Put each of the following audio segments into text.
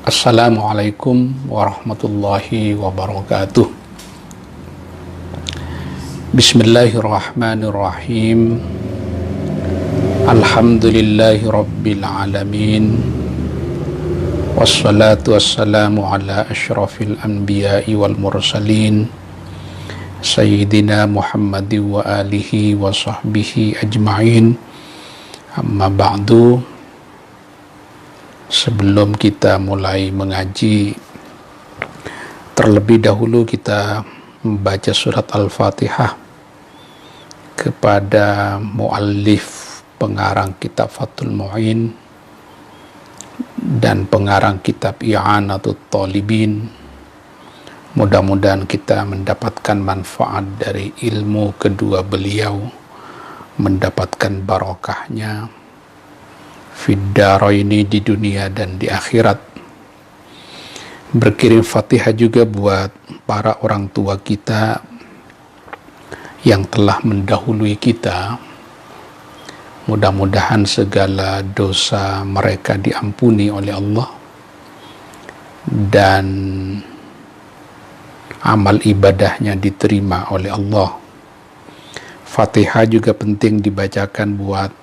Assalamualaikum warahmatullahi wabarakatuh. Bismillahirrahmanirrahim. Alhamdulillahi rabbil alamin. Wassalatu wassalamu ala asyrafil anbiya'i wal mursalin Sayyidina Muhammadin wa alihi wa sahbihi ajma'in. Amma ba'du. Sebelum kita mulai mengaji, terlebih dahulu kita membaca surat Al-Fatihah kepada muallif pengarang kitab Fathul Mu'in dan pengarang kitab I'anatut Talibin. Mudah-mudahan kita mendapatkan manfaat dari ilmu kedua beliau, mendapatkan barokahnya fiddaraini, di dunia dan di akhirat. Berkirim Fatihah juga buat para orang tua kita yang telah mendahului kita. Mudah-mudahan segala dosa mereka diampuni oleh Allah dan amal ibadahnya diterima oleh Allah. Fatihah juga penting dibacakan buat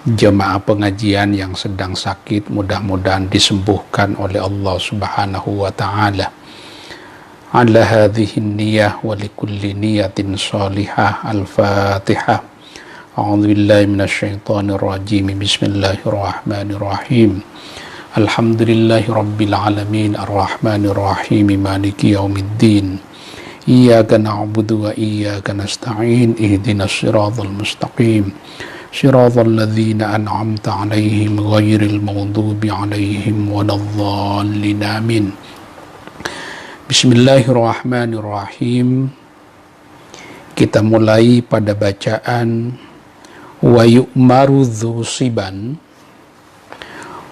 jemaah pengajian yang sedang sakit, mudah-mudahan disembuhkan oleh Allah Subhanahu wa ta'ala. Ala hadhihi niyah wa likulli niyatin salihah. Al-Fatihah. A'udzu billahi minasyaitonir rajim. Bismillahirrahmanirrahim. Alhamdulillahi rabbil alamin, arrahmanir rahim, maliki yaumiddin. Iyyaka na'budu wa iyyaka nasta'in. Ihdinas siratal mustaqim. Shiratal ladzina an'amta 'alaihim ghairil maghdubi 'alaihim waladdallin. Amin. Bismillahirrahmanirrahim. Kita mulai pada bacaan wa yu'maru dzusiban.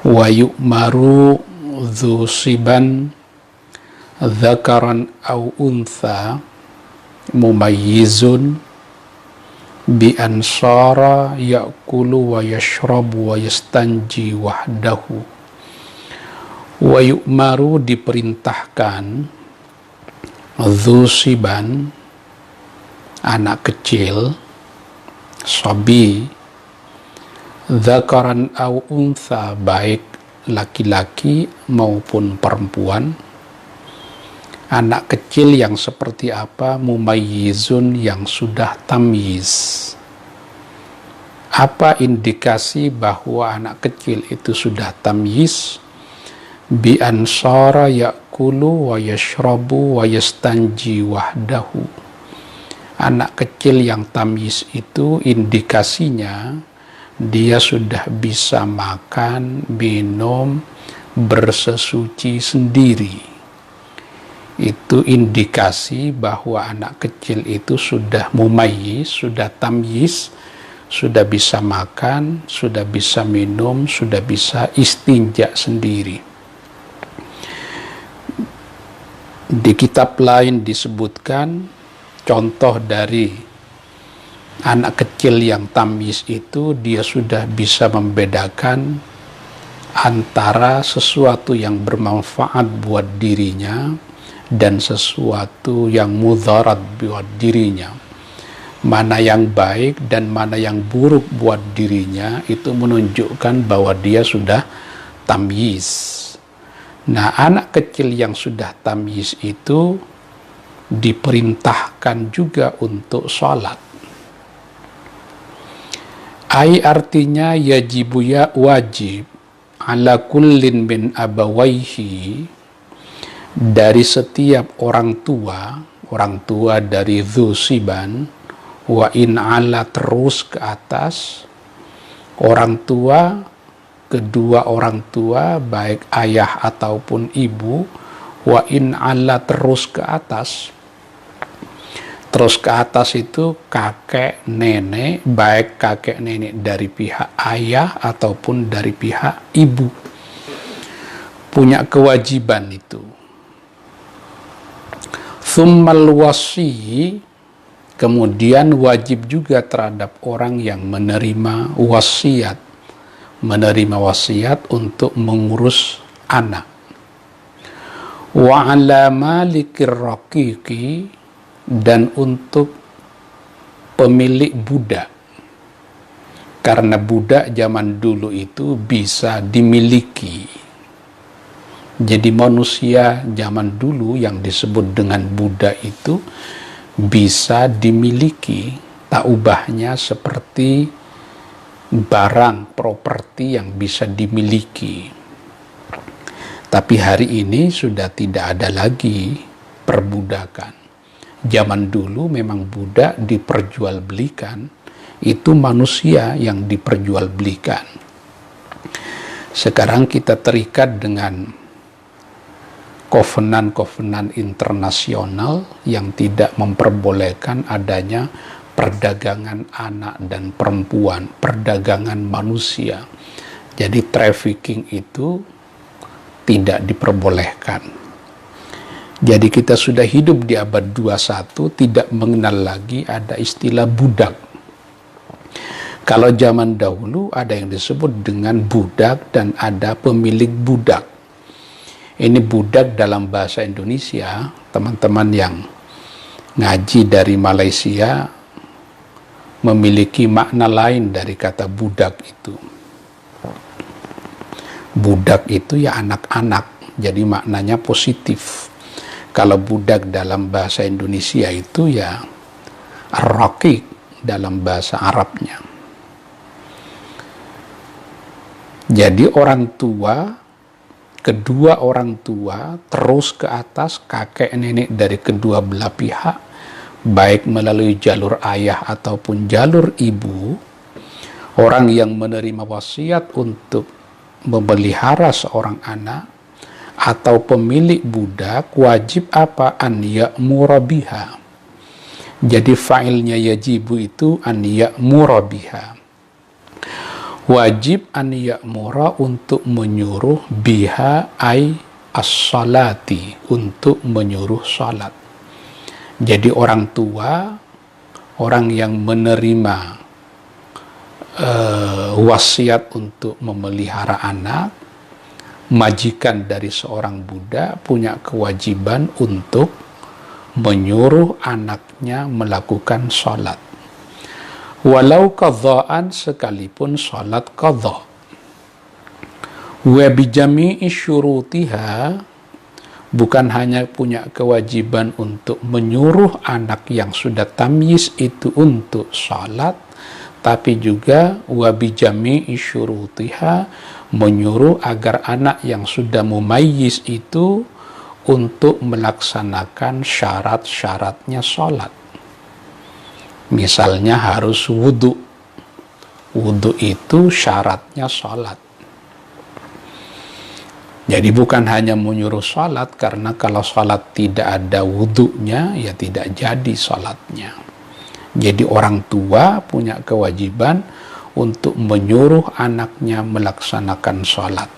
Wa yu'maru dzusiban dzakaran aw untha mumayyizun bi ansara ya'kulu wa yashrabu wa yastanji wahdahu. Wa yu'maru, diperintahkan, dzusiban, anak kecil, sabi, dzakaran aw untha, baik laki-laki maupun perempuan. Anak kecil yang seperti apa? Mumayyizun, yang sudah tamyiz. Apa indikasi bahwa anak kecil itu sudah tamyiz? Bi ansara ya'kulu wa yashrabu wa yastanji wahdahu. Anak kecil yang tamyiz itu indikasinya dia sudah bisa makan, minum, bersesuci sendiri. Itu indikasi bahwa anak kecil itu sudah mumayyiz, sudah tamyiz, sudah bisa makan, sudah bisa minum, sudah bisa istinja sendiri. Di kitab lain disebutkan contoh dari anak kecil yang tamyiz itu, dia sudah bisa membedakan antara sesuatu yang bermanfaat buat dirinya dan sesuatu yang mudarat buat dirinya. Mana yang baik dan mana yang buruk buat dirinya, itu menunjukkan bahwa dia sudah tamyiz. Nah, anak kecil yang sudah tamyiz itu diperintahkan juga untuk sholat. Artinya yajibu, ya wajib, ala kullin min abawaihi, dari setiap orang tua dari dzusiban, wa in ala, terus ke atas, orang tua, kedua orang tua, baik ayah ataupun ibu, wa in ala, terus ke atas. Terus ke atas itu kakek nenek, baik kakek nenek dari pihak ayah ataupun dari pihak ibu, punya kewajiban itu. Tsummal wasi, kemudian wajib juga terhadap orang yang menerima wasiat untuk mengurus anak. Wa ala malikir raqiqi, dan untuk pemilik budak. Karena budak zaman dulu itu bisa dimiliki. Jadi manusia zaman dulu yang disebut dengan budak itu bisa dimiliki. Tak ubahnya seperti barang, properti yang bisa dimiliki. Tapi hari ini sudah tidak ada lagi perbudakan. Zaman dulu memang budak diperjualbelikan, itu manusia yang diperjualbelikan. Sekarang kita terikat dengan kovenan-kovenan internasional yang tidak memperbolehkan adanya perdagangan anak dan perempuan, perdagangan manusia. Jadi trafficking itu tidak diperbolehkan. Jadi kita sudah hidup di abad 21 tidak mengenal lagi ada istilah budak. Kalau zaman dahulu ada yang disebut dengan budak dan ada pemilik budak. Ini budak dalam bahasa Indonesia, teman-teman yang ngaji dari Malaysia memiliki makna lain dari kata budak itu. Budak itu ya anak-anak, jadi maknanya positif. Kalau budak dalam bahasa Indonesia itu ya raqiq dalam bahasa Arabnya. Jadi orang tua, kedua orang tua, terus ke atas kakek nenek dari kedua belah pihak, baik melalui jalur ayah ataupun jalur ibu, orang yang menerima wasiat untuk memelihara seorang anak, atau pemilik budak, wajib apa? An ya'mura biha. Jadi fa'ilnya yajibu itu an ya'mura biha. Wajib an ya'mura untuk menyuruh biha ay as-salati, untuk menyuruh salat. Jadi orang tua, orang yang menerima wasiat untuk memelihara anak, majikan dari seorang budak punya kewajiban untuk menyuruh anaknya melakukan salat. Walau qadha'an, sekalipun salat qadha. Wa bijami'i syurutiha, bukan hanya punya kewajiban untuk menyuruh anak yang sudah tamyiz itu untuk salat, tapi juga wa bijami'i syurutiha, menyuruh agar anak yang sudah mumayyiz itu untuk melaksanakan syarat-syaratnya salat. Misalnya harus wudhu. Wudhu itu syaratnya salat. Jadi bukan hanya menyuruh salat, karena kalau salat tidak ada wudhunya, ya tidak jadi salatnya. Jadi orang tua punya kewajiban untuk menyuruh anaknya melaksanakan salat.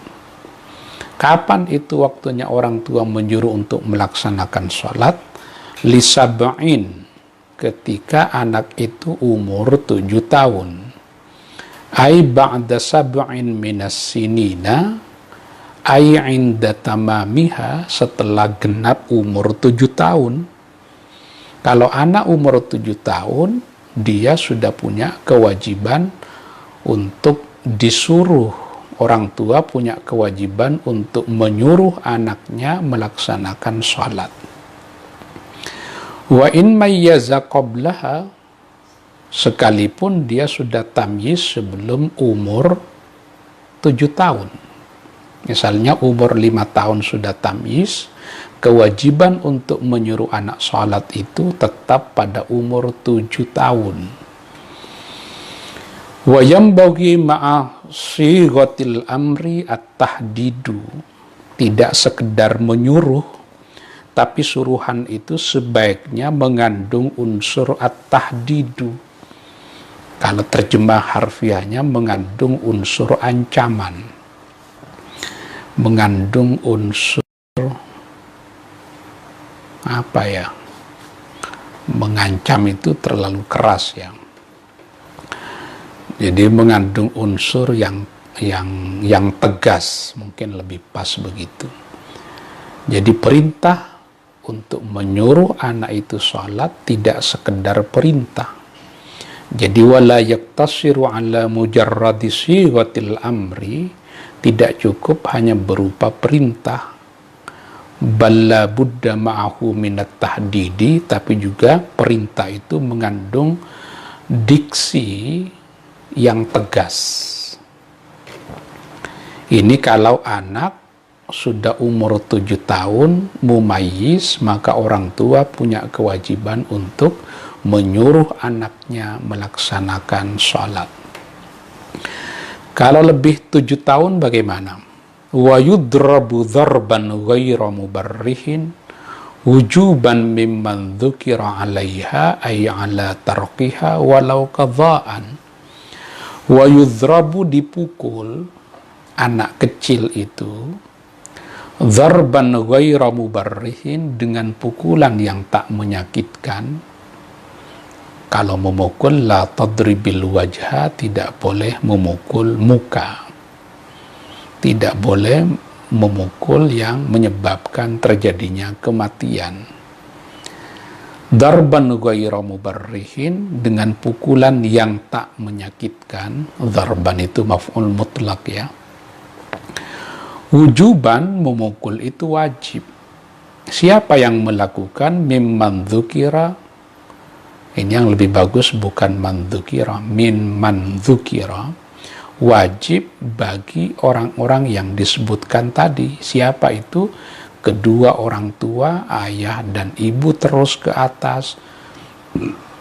Kapan itu waktunya orang tua menyuruh untuk melaksanakan salat? Lisab'in, ketika anak itu umur 7 tahun. Ai ba'da sab'in minas sinina, ai inda tamamiha, setelah genap umur 7 tahun. Kalau anak umur 7 tahun, dia sudah punya kewajiban untuk disuruh, orang tua punya kewajiban untuk menyuruh anaknya melaksanakan salat. Wa in mayyaza qablaha, sekalipun dia sudah tamyiz sebelum umur 7 tahun. Misalnya umur 5 tahun sudah tamyiz, kewajiban untuk menyuruh anak salat itu tetap pada umur 7 tahun. Wa yambaghi ma'a sighatil amri at-tahdidu, tidak sekedar menyuruh, tapi suruhan itu sebaiknya mengandung unsur at-tahdidu. Kalau terjemah harfiahnya mengandung unsur ancaman, mengandung unsur apa ya? Mengancam itu terlalu keras ya. Jadi mengandung unsur yang tegas, mungkin lebih pas begitu. Jadi perintah untuk menyuruh anak itu sholat tidak sekedar perintah. Jadi wala yaktasiru ala mujarradi sighatil amri, tidak cukup hanya berupa perintah. Balla budda ma'ahu minat tahdidi, tapi juga perintah itu mengandung diksi yang tegas. Ini kalau anak sudah umur 7 tahun, mumayyiz, maka orang tua punya kewajiban untuk menyuruh anaknya melaksanakan sholat. Kalau lebih 7 tahun bagaimana? Wa yudrabu dharban ghaira mubarrihin wujuban mimman dzukira 'alaiha ay 'ala tarqiha walau qadha'an. Wa yudrabu, dipukul anak kecil itu dharban ghaira mubarrihin, dengan pukulan yang tak menyakitkan. Kalau memukul, la tadribil wajha, tidak boleh memukul muka, tidak boleh memukul yang menyebabkan terjadinya kematian. Darban ghaira mubarrihin, dengan pukulan yang tak menyakitkan. Darban itu maf'ul mutlak ya. Wujuban, memukul itu wajib. Siapa yang melakukan? Mimman dzukira. Ini yang lebih bagus, bukan man dzukira, min man dzukira. Wajib bagi orang-orang yang disebutkan tadi. Siapa itu? Kedua orang tua, ayah dan ibu terus ke atas,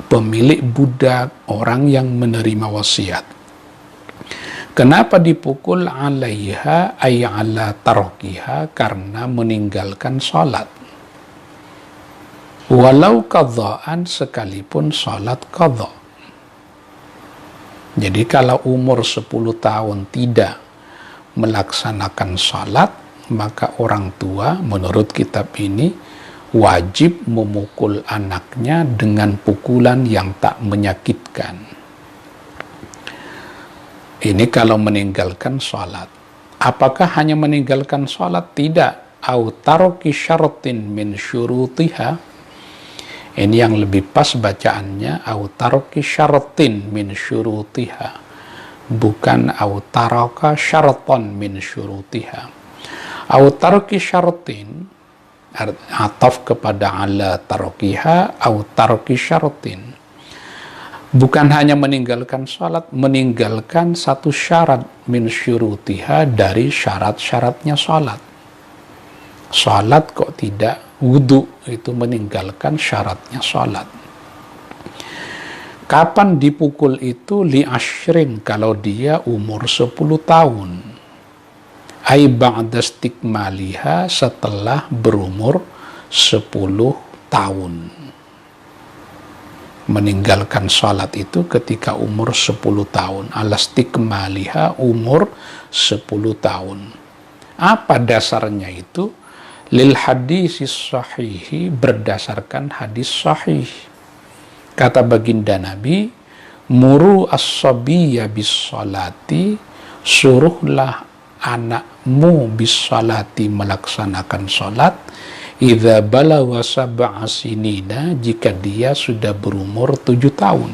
pemilik budak, orang yang menerima wasiat. Kenapa dipukul? Alaiha ay ala tarkiha, karena meninggalkan sholat. Walau qadha'an, sekalipun sholat qadha. Jadi kalau umur 10 tahun tidak melaksanakan sholat, maka orang tua menurut kitab ini wajib memukul anaknya dengan pukulan yang tak menyakitkan. Ini kalau meninggalkan sholat. Apakah hanya meninggalkan sholat? Tidak. Au taroki syaratin min syurutiha. Ini yang lebih pas bacaannya. Au taroki syaratin min syurutiha. Bukan au taraka syaraton min syurutiha. Au taroki syaratin, ataf kepada ala tarokiha, au taroki syaratin. Bukan hanya meninggalkan sholat, meninggalkan satu syarat min syurutiha, dari syarat-syaratnya sholat. Sholat kok tidak wudu, itu meninggalkan syaratnya sholat. Kapan dipukul itu? Li ashrin, kalau dia umur 10 tahun. Ai ba'da istikmaliha, setelah berumur 10 tahun. Meninggalkan sholat itu ketika umur 10 tahun. Alastikmaliha, umur 10 tahun. Apa dasarnya itu? Lil hadis sahihi, berdasarkan hadis sahih. Kata baginda Nabi, muru as-sabiyya bis sholati, suruhlah anakmu bis sholati, melaksanakan sholat. Idza balagha sab'a sinina, jika dia sudah berumur 7 tahun.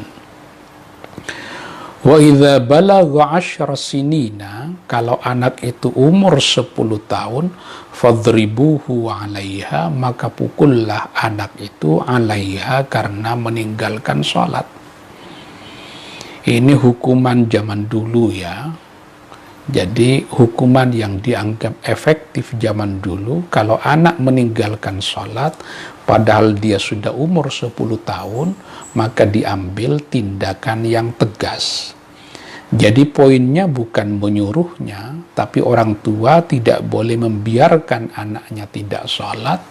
Wa idza balagha 10 sinina, kalau anak itu umur 10 tahun, fadribuhu 'alaiha, maka pukullah anak itu 'alaiha, karena meninggalkan sholat. Ini hukuman zaman dulu ya. Jadi hukuman yang dianggap efektif zaman dulu, kalau anak meninggalkan sholat padahal dia sudah umur 10 tahun, maka diambil tindakan yang tegas. Jadi poinnya bukan menyuruhnya, tapi orang tua tidak boleh membiarkan anaknya tidak sholat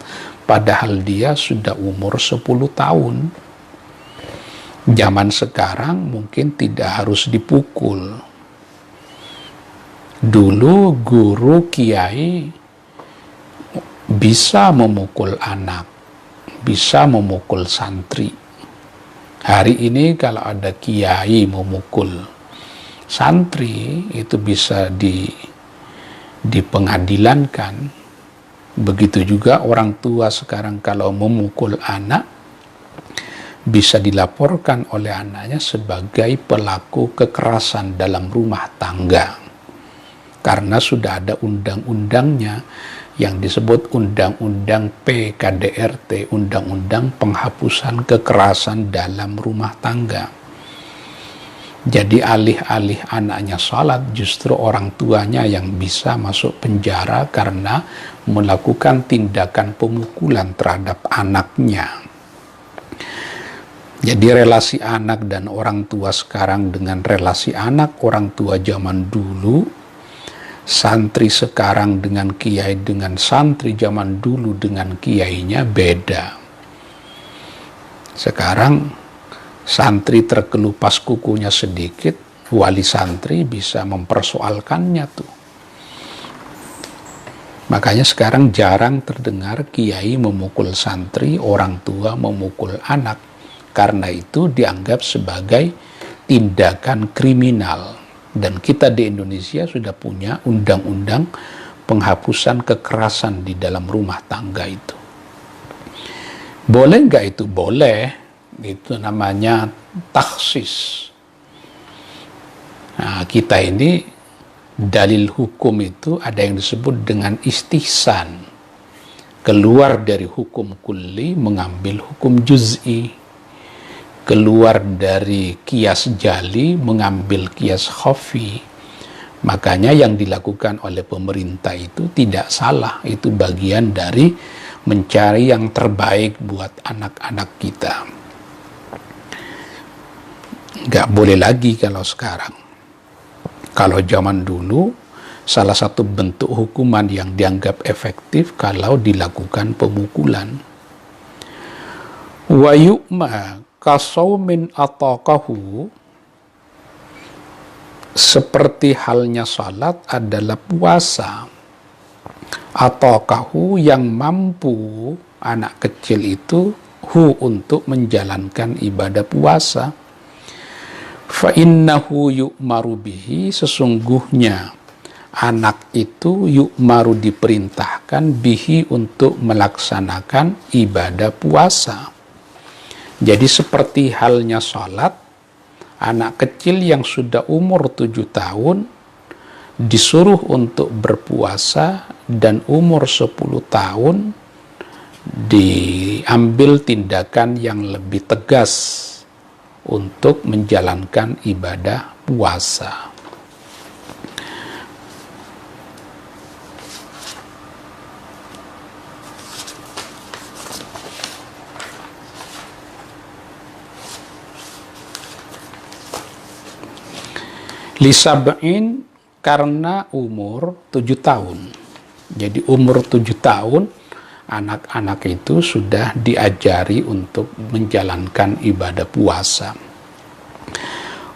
padahal dia sudah umur 10 tahun. Zaman sekarang mungkin tidak harus dipukul. Dulu guru kiai bisa memukul anak, bisa memukul santri. Hari ini kalau ada kiai memukul santri, itu bisa dipengadilankan. Begitu juga orang tua sekarang kalau memukul anak, bisa dilaporkan oleh anaknya sebagai pelaku kekerasan dalam rumah tangga. Karena sudah ada undang-undangnya yang disebut Undang-Undang PKDRT, Undang-Undang Penghapusan Kekerasan dalam Rumah Tangga. Jadi alih-alih anaknya salat, justru orang tuanya yang bisa masuk penjara karena melakukan tindakan pemukulan terhadap anaknya. Jadi relasi anak dan orang tua sekarang dengan relasi anak orang tua zaman dulu, santri sekarang dengan kiai dengan santri zaman dulu dengan kiainya beda. Sekarang santri terkelupas kukunya sedikit, wali santri bisa mempersoalkannya tuh. Makanya sekarang jarang terdengar kiai memukul santri, orang tua memukul anak. Karena itu dianggap sebagai tindakan kriminal. Dan kita di Indonesia sudah punya undang-undang penghapusan kekerasan di dalam rumah tangga itu. Boleh nggak itu? Boleh. Itu namanya taksis. Nah, kita ini dalil hukum itu ada yang disebut dengan istihsan. Keluar dari hukum kulli mengambil hukum juz'i. Keluar dari kias jali mengambil kias khafi. Makanya yang dilakukan oleh pemerintah itu tidak salah. Itu bagian dari mencari yang terbaik buat anak-anak kita. Nggak boleh lagi kalau sekarang. Kalau zaman dulu, salah satu bentuk hukuman yang dianggap efektif kalau dilakukan pemukulan. Wa yu'ma kasaumin ataqahu, seperti halnya salat adalah puasa. Ataqahu yang mampu anak kecil itu untuk menjalankan ibadah puasa. Fa innahu yu'maru bihi, sesungguhnya anak itu yu'maru diperintahkan bihi untuk melaksanakan ibadah puasa. Jadi seperti halnya salat, anak kecil yang sudah umur 7 tahun disuruh untuk berpuasa, dan umur 10 tahun diambil tindakan yang lebih tegas untuk menjalankan ibadah puasa. Lisab'in, karena umur 7 tahun. Jadi umur 7 tahun anak-anak itu sudah diajari untuk menjalankan ibadah puasa.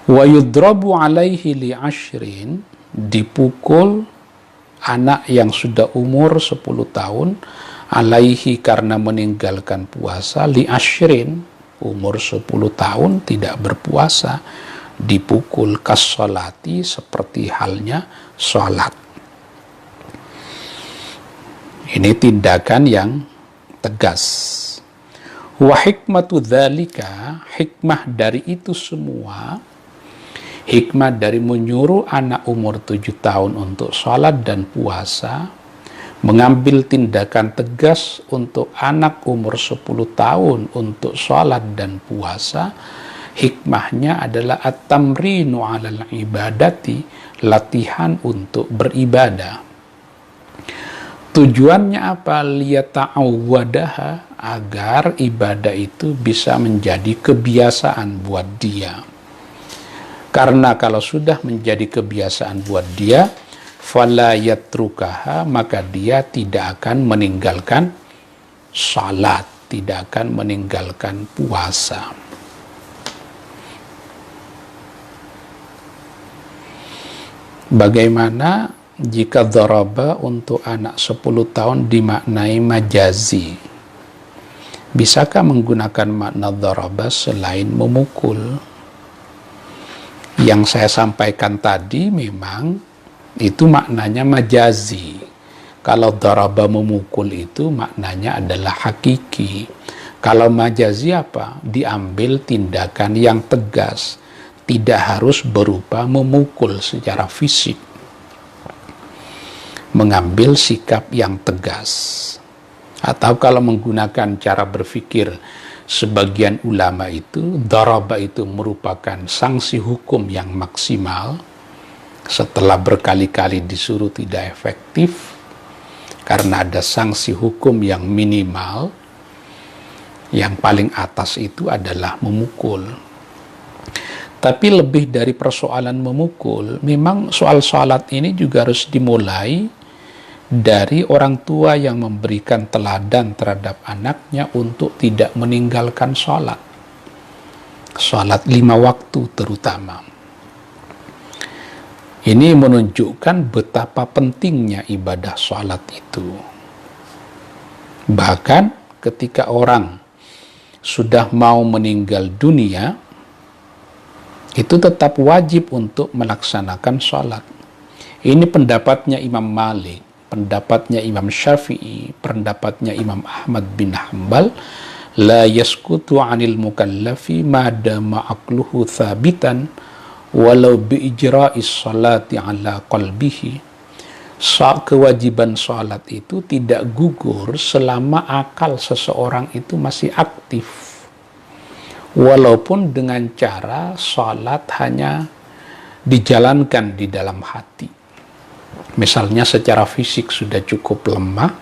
Wa yudrabu alaihi li ashrin, dipukul anak yang sudah umur 10 tahun, alaihi karena meninggalkan puasa, li ashrin, umur 10 tahun tidak berpuasa, dipukul kassolati, seperti halnya sholat. Ini tindakan yang tegas. Wa hikmatu dzalika, hikmah dari itu semua, hikmah dari menyuruh anak umur 7 tahun untuk sholat dan puasa, mengambil tindakan tegas untuk anak umur 10 tahun untuk sholat dan puasa, hikmahnya adalah at-tamrinu 'alal ibadati, latihan untuk beribadah. Tujuannya apa? Liyata'awwadaha, agar ibadah itu bisa menjadi kebiasaan buat dia. Karena kalau sudah menjadi kebiasaan buat dia, fala yatrukaha, maka dia tidak akan meninggalkan salat, tidak akan meninggalkan puasa. Bagaimana jika dharaba untuk anak 10 tahun dimaknai majazi? Bisakah menggunakan makna dharaba selain memukul? Yang saya sampaikan tadi memang itu maknanya majazi. Kalau daraba memukul itu maknanya adalah hakiki. Kalau majazi apa? Diambil tindakan yang tegas, tidak harus berupa memukul secara fisik. Mengambil sikap yang tegas. Atau kalau menggunakan cara berpikir sebagian ulama itu, daraba itu merupakan sanksi hukum yang maksimal setelah berkali-kali disuruh tidak efektif karena ada sanksi hukum yang minimal. Yang paling atas itu adalah memukul. Tapi lebih dari persoalan memukul, memang soal salat ini juga harus dimulai dari orang tua yang memberikan teladan terhadap anaknya untuk tidak meninggalkan salat. Salat 5 waktu terutama. Ini menunjukkan betapa pentingnya ibadah salat itu. Bahkan ketika orang sudah mau meninggal dunia, itu tetap wajib untuk melaksanakan sholat. Ini pendapatnya Imam Malik, pendapatnya Imam Syafi'i, pendapatnya Imam Ahmad bin Hanbal. La yaskutu anil mukallafi madama aqluhu thabitan walau biijra'is sholati ala qalbihi. Kewajiban sholat itu tidak gugur selama akal seseorang itu masih aktif, walaupun dengan cara sholat hanya dijalankan di dalam hati. Misalnya secara fisik sudah cukup lemah,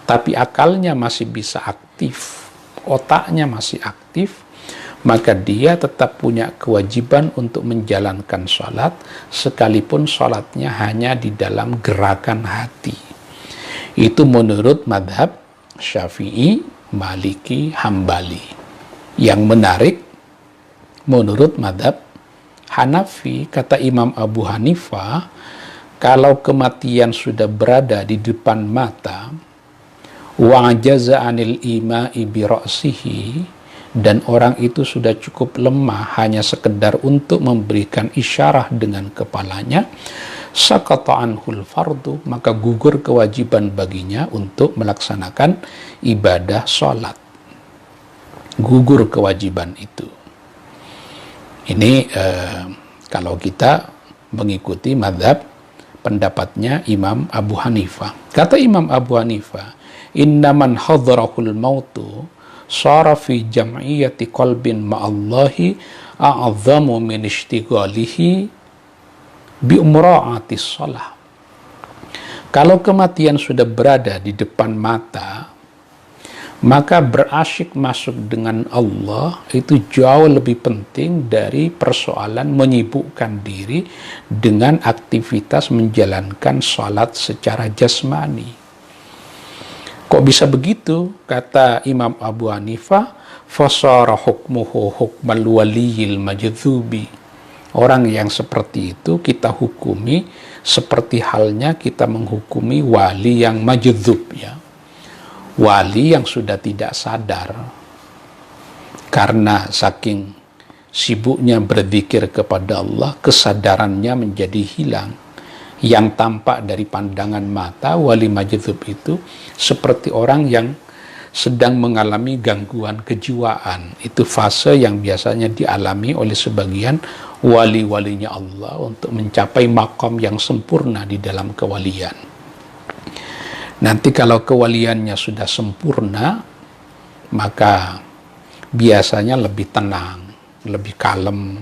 tapi akalnya masih bisa aktif, otaknya masih aktif, maka dia tetap punya kewajiban untuk menjalankan sholat, sekalipun sholatnya hanya di dalam gerakan hati. Itu menurut madhab Syafi'i, Maliki, Hambali. Yang menarik, menurut madhab Hanafi, kata Imam Abu Hanifah, kalau kematian sudah berada di depan mata, wa'ajaza anil ima'i bi ra'sihi, dan orang itu sudah cukup lemah hanya sekedar untuk memberikan isyarah dengan kepalanya, sakata anhul fardu, maka gugur kewajiban baginya untuk melaksanakan ibadah sholat. Gugur kewajiban itu. Ini kalau kita mengikuti madhab pendapatnya Imam Abu Hanifah. Kata Imam Abu Hanifah, innaman hadarahul mautu shara fi jam'iyati qalbin ma'allahi a'azzamu min ishtighalihi bi umra'atis shalah. Kalau kematian sudah berada di depan mata, maka berasyik masuk dengan Allah itu jauh lebih penting dari persoalan menyibukkan diri dengan aktivitas menjalankan salat secara jasmani. Kok bisa begitu? Kata Imam Abu Hanifah, fasara hukmuhu hukmal waliyil majdzubi. Orang yang seperti itu kita hukumi seperti halnya kita menghukumi wali yang majdzub, ya. Wali yang sudah tidak sadar karena saking sibuknya berzikir kepada Allah, kesadarannya menjadi hilang. Yang tampak dari pandangan mata wali majdzub itu seperti orang yang sedang mengalami gangguan kejiwaan. Itu fase yang biasanya dialami oleh sebagian wali-walinya Allah untuk mencapai makom yang sempurna di dalam kewalian. Nanti kalau kewaliannya sudah sempurna, maka biasanya lebih tenang, lebih kalem,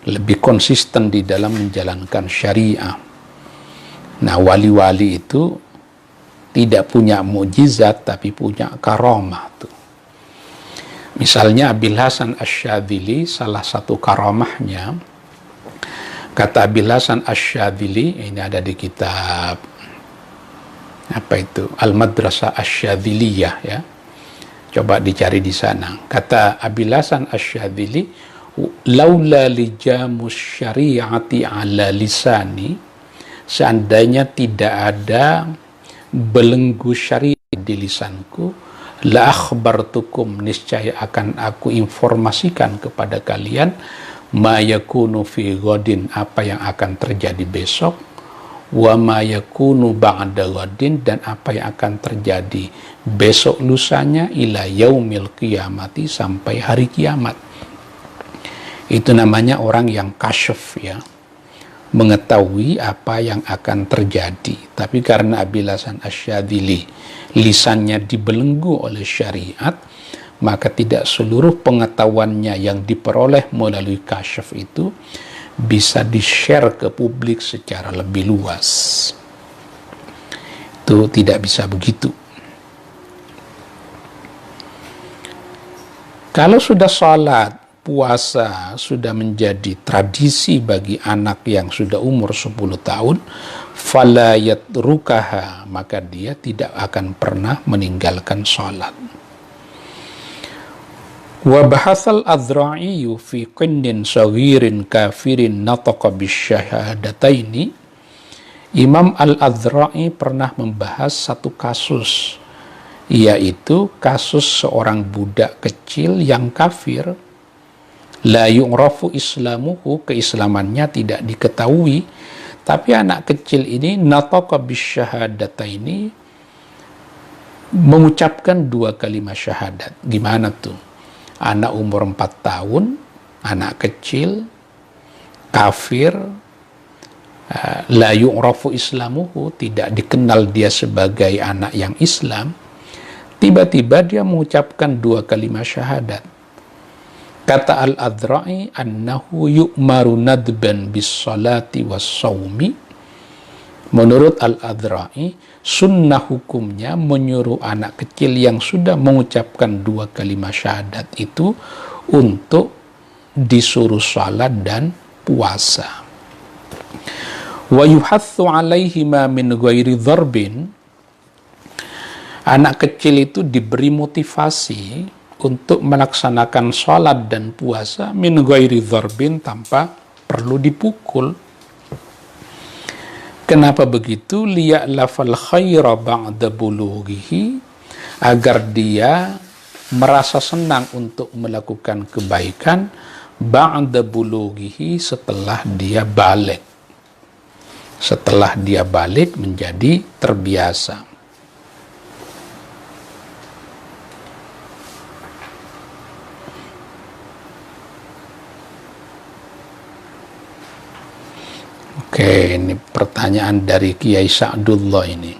lebih konsisten di dalam menjalankan syariah. Nah, wali-wali itu tidak punya mukjizat tapi punya karamah tuh. Misalnya Abil Hasan Asy-Syadzili, salah satu karamahnya, kata Abil Hasan Asy-Syadzili, ini ada di kitab apa itu, Al-Madrasah Asy-Syadziliyah, ya. Coba dicari di sana. Kata Abil Hasan Asy-Syadzili, laula lijamus syariati ala lisani, seandainya tidak ada belenggu syariat di lisanku, la akhbartukum, niscaya akan aku informasikan kepada kalian, ma yakunu fi ghadin, apa yang akan terjadi besok, wa ma yakunu ba'da ghadin, dan apa yang akan terjadi besok lusanya, ila yaumil qiyamati, sampai hari kiamat. Itu namanya orang yang kasyaf, ya, mengetahui apa yang akan terjadi. Tapi karena Abil Hasan Asyadzili lisannya dibelenggu oleh syariat, maka tidak seluruh pengetahuannya yang diperoleh melalui kasyaf itu bisa di-share ke publik secara lebih luas. Itu tidak bisa begitu. Kalau sudah sholat, puasa sudah menjadi tradisi bagi anak yang sudah umur 10 tahun, fala yatrukaha, maka dia tidak akan pernah meninggalkan sholat. Wa bahatsal Adzra'i fi qinnin saghirin kafirin nataqa bisyahadataini. Imam Al-Adzra'i pernah membahas satu kasus, yaitu kasus seorang budak kecil yang kafir, la yu'rafu islamuhu, keislamannya tidak diketahui, tapi anak kecil ini nataqa bisyahadataini, mengucapkan 2 kalimat syahadat. Gimana tuh? Anak umur 4 tahun, anak kecil, kafir, la yu'rafu islamuhu, tidak dikenal dia sebagai anak yang Islam, tiba-tiba dia mengucapkan 2 kalimat syahadat. Kata Al-Adzra'i, annahu yu'maru nadban bis salati was sawmi. Menurut Al-Adzra'i, sunnah hukumnya menyuruh anak kecil yang sudah mengucapkan 2 kalimat syahadat itu untuk disuruh salat dan puasa. Wa yuhatsu alaihima min ghairi dharbin. Anak kecil itu diberi motivasi untuk melaksanakan salat dan puasa min ghairi dharbin, tanpa perlu dipukul. Kenapa begitu? Liya'lafal khaira ba'da bulughihi, agar dia merasa senang untuk melakukan kebaikan ba'da bulughihi, setelah dia balik. Setelah dia balik menjadi terbiasa. Oke, ini pertanyaan dari Kiai Sa'dullah ini.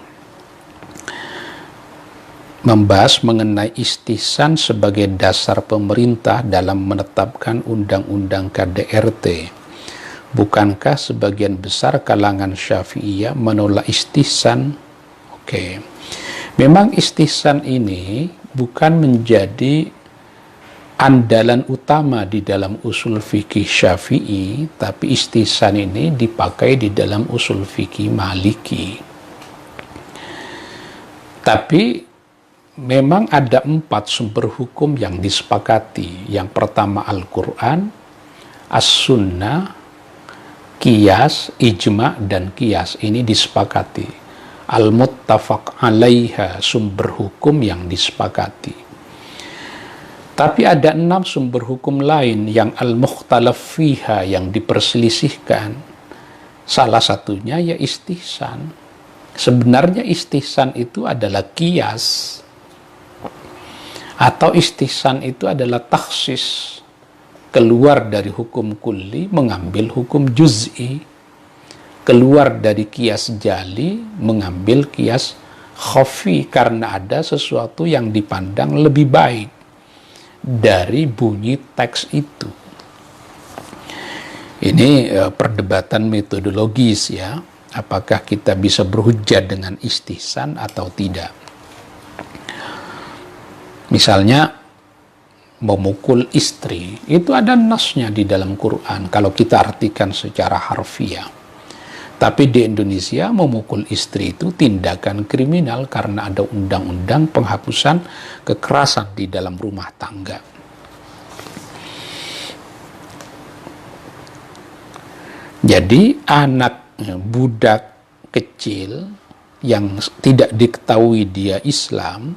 Membahas mengenai istihsan sebagai dasar pemerintah dalam menetapkan undang-undang KDRT. Bukankah sebagian besar kalangan Syafi'iyah menolak istihsan? Oke. Memang istihsan ini bukan menjadi andalan utama di dalam usul fikih Syafi'i, tapi istihsan ini dipakai di dalam usul fikih Maliki. Tapi memang ada 4 sumber hukum yang disepakati. Yang pertama Al-Quran, As-Sunnah, Qiyas, Ijma', dan Qiyas. Ini disepakati. Al-Muttafaq alaiha, sumber hukum yang disepakati. Tapi ada 6 sumber hukum lain yang al-mukhtalaf fiha, yang diperselisihkan. Salah satunya ya istihsan. Sebenarnya istihsan itu adalah qiyas, atau istihsan itu adalah takhsis, keluar dari hukum kulli mengambil hukum juz'i, keluar dari qiyas jali mengambil qiyas khafi, karena ada sesuatu yang dipandang lebih baik dari bunyi teks itu. Ini perdebatan metodologis, ya, apakah kita bisa berhujjah dengan istihsan atau tidak. Misalnya memukul istri, itu ada nasnya di dalam Quran kalau kita artikan secara harfiah. Tapi di Indonesia memukul istri itu tindakan kriminal karena ada undang-undang penghapusan kekerasan di dalam rumah tangga. Jadi anak budak kecil yang tidak diketahui dia Islam,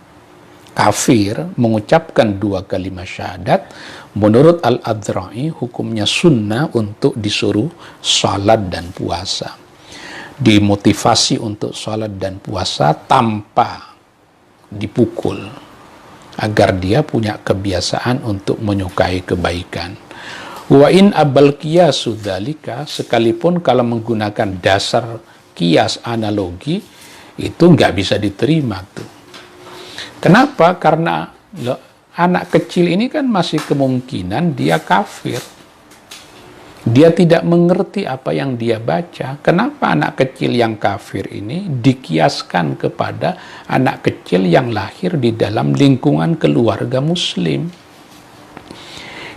kafir, mengucapkan 2 kalimat syahadat, menurut Al-Adzra'i hukumnya sunnah untuk disuruh salat dan puasa. dimotivasi untuk sholat dan puasa tanpa dipukul, agar dia punya kebiasaan untuk menyukai kebaikan. Wa in abal qiyasu dzalika, sekalipun kalau menggunakan dasar kias analogi itu nggak bisa diterima tuh. Kenapa? Karena anak kecil ini kan masih kemungkinan dia kafir. Dia tidak mengerti apa yang dia baca. Kenapa anak kecil yang kafir ini dikiaskan kepada anak kecil yang lahir di dalam lingkungan keluarga muslim?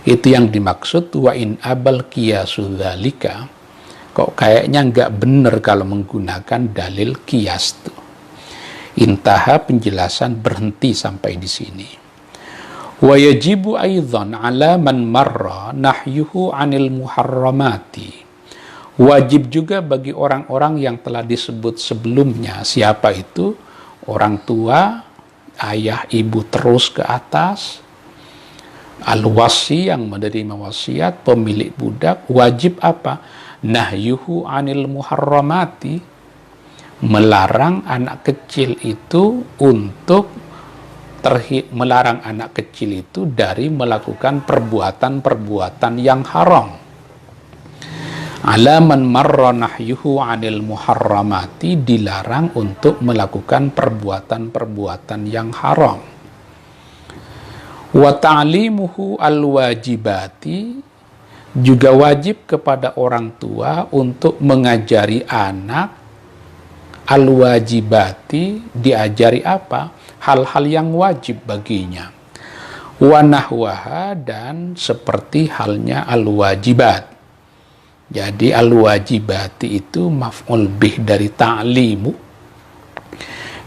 Itu yang dimaksud wa in abal qiyasu dzalika. Kok kayaknya nggak benar kalau menggunakan dalil qiyas tuh. Intaha, penjelasan berhenti sampai di sini. Wa yajibu aidzan ala man marra nahyuhu 'anil muharramati. Wajib juga bagi orang-orang yang telah disebut sebelumnya. Siapa itu? Orang tua, ayah, ibu terus ke atas, al-wasi yang menerima wasiat, pemilik budak. Wajib apa? Nahyuhu 'anil muharramati, melarang anak kecil itu untuk melarang anak kecil itu dari melakukan perbuatan-perbuatan yang haram. Ala man marra nahyuhu 'anil muharramati, dilarang untuk melakukan perbuatan-perbuatan yang haram. Wa ta'limuhu al-wajibati, juga wajib kepada orang tua untuk mengajari anak al-wajibati, diajari apa? Hal-hal yang wajib baginya. Wa nahwaha, dan seperti halnya al-wajibat. Jadi al-wajibati itu maf'ul bih dari ta'limu.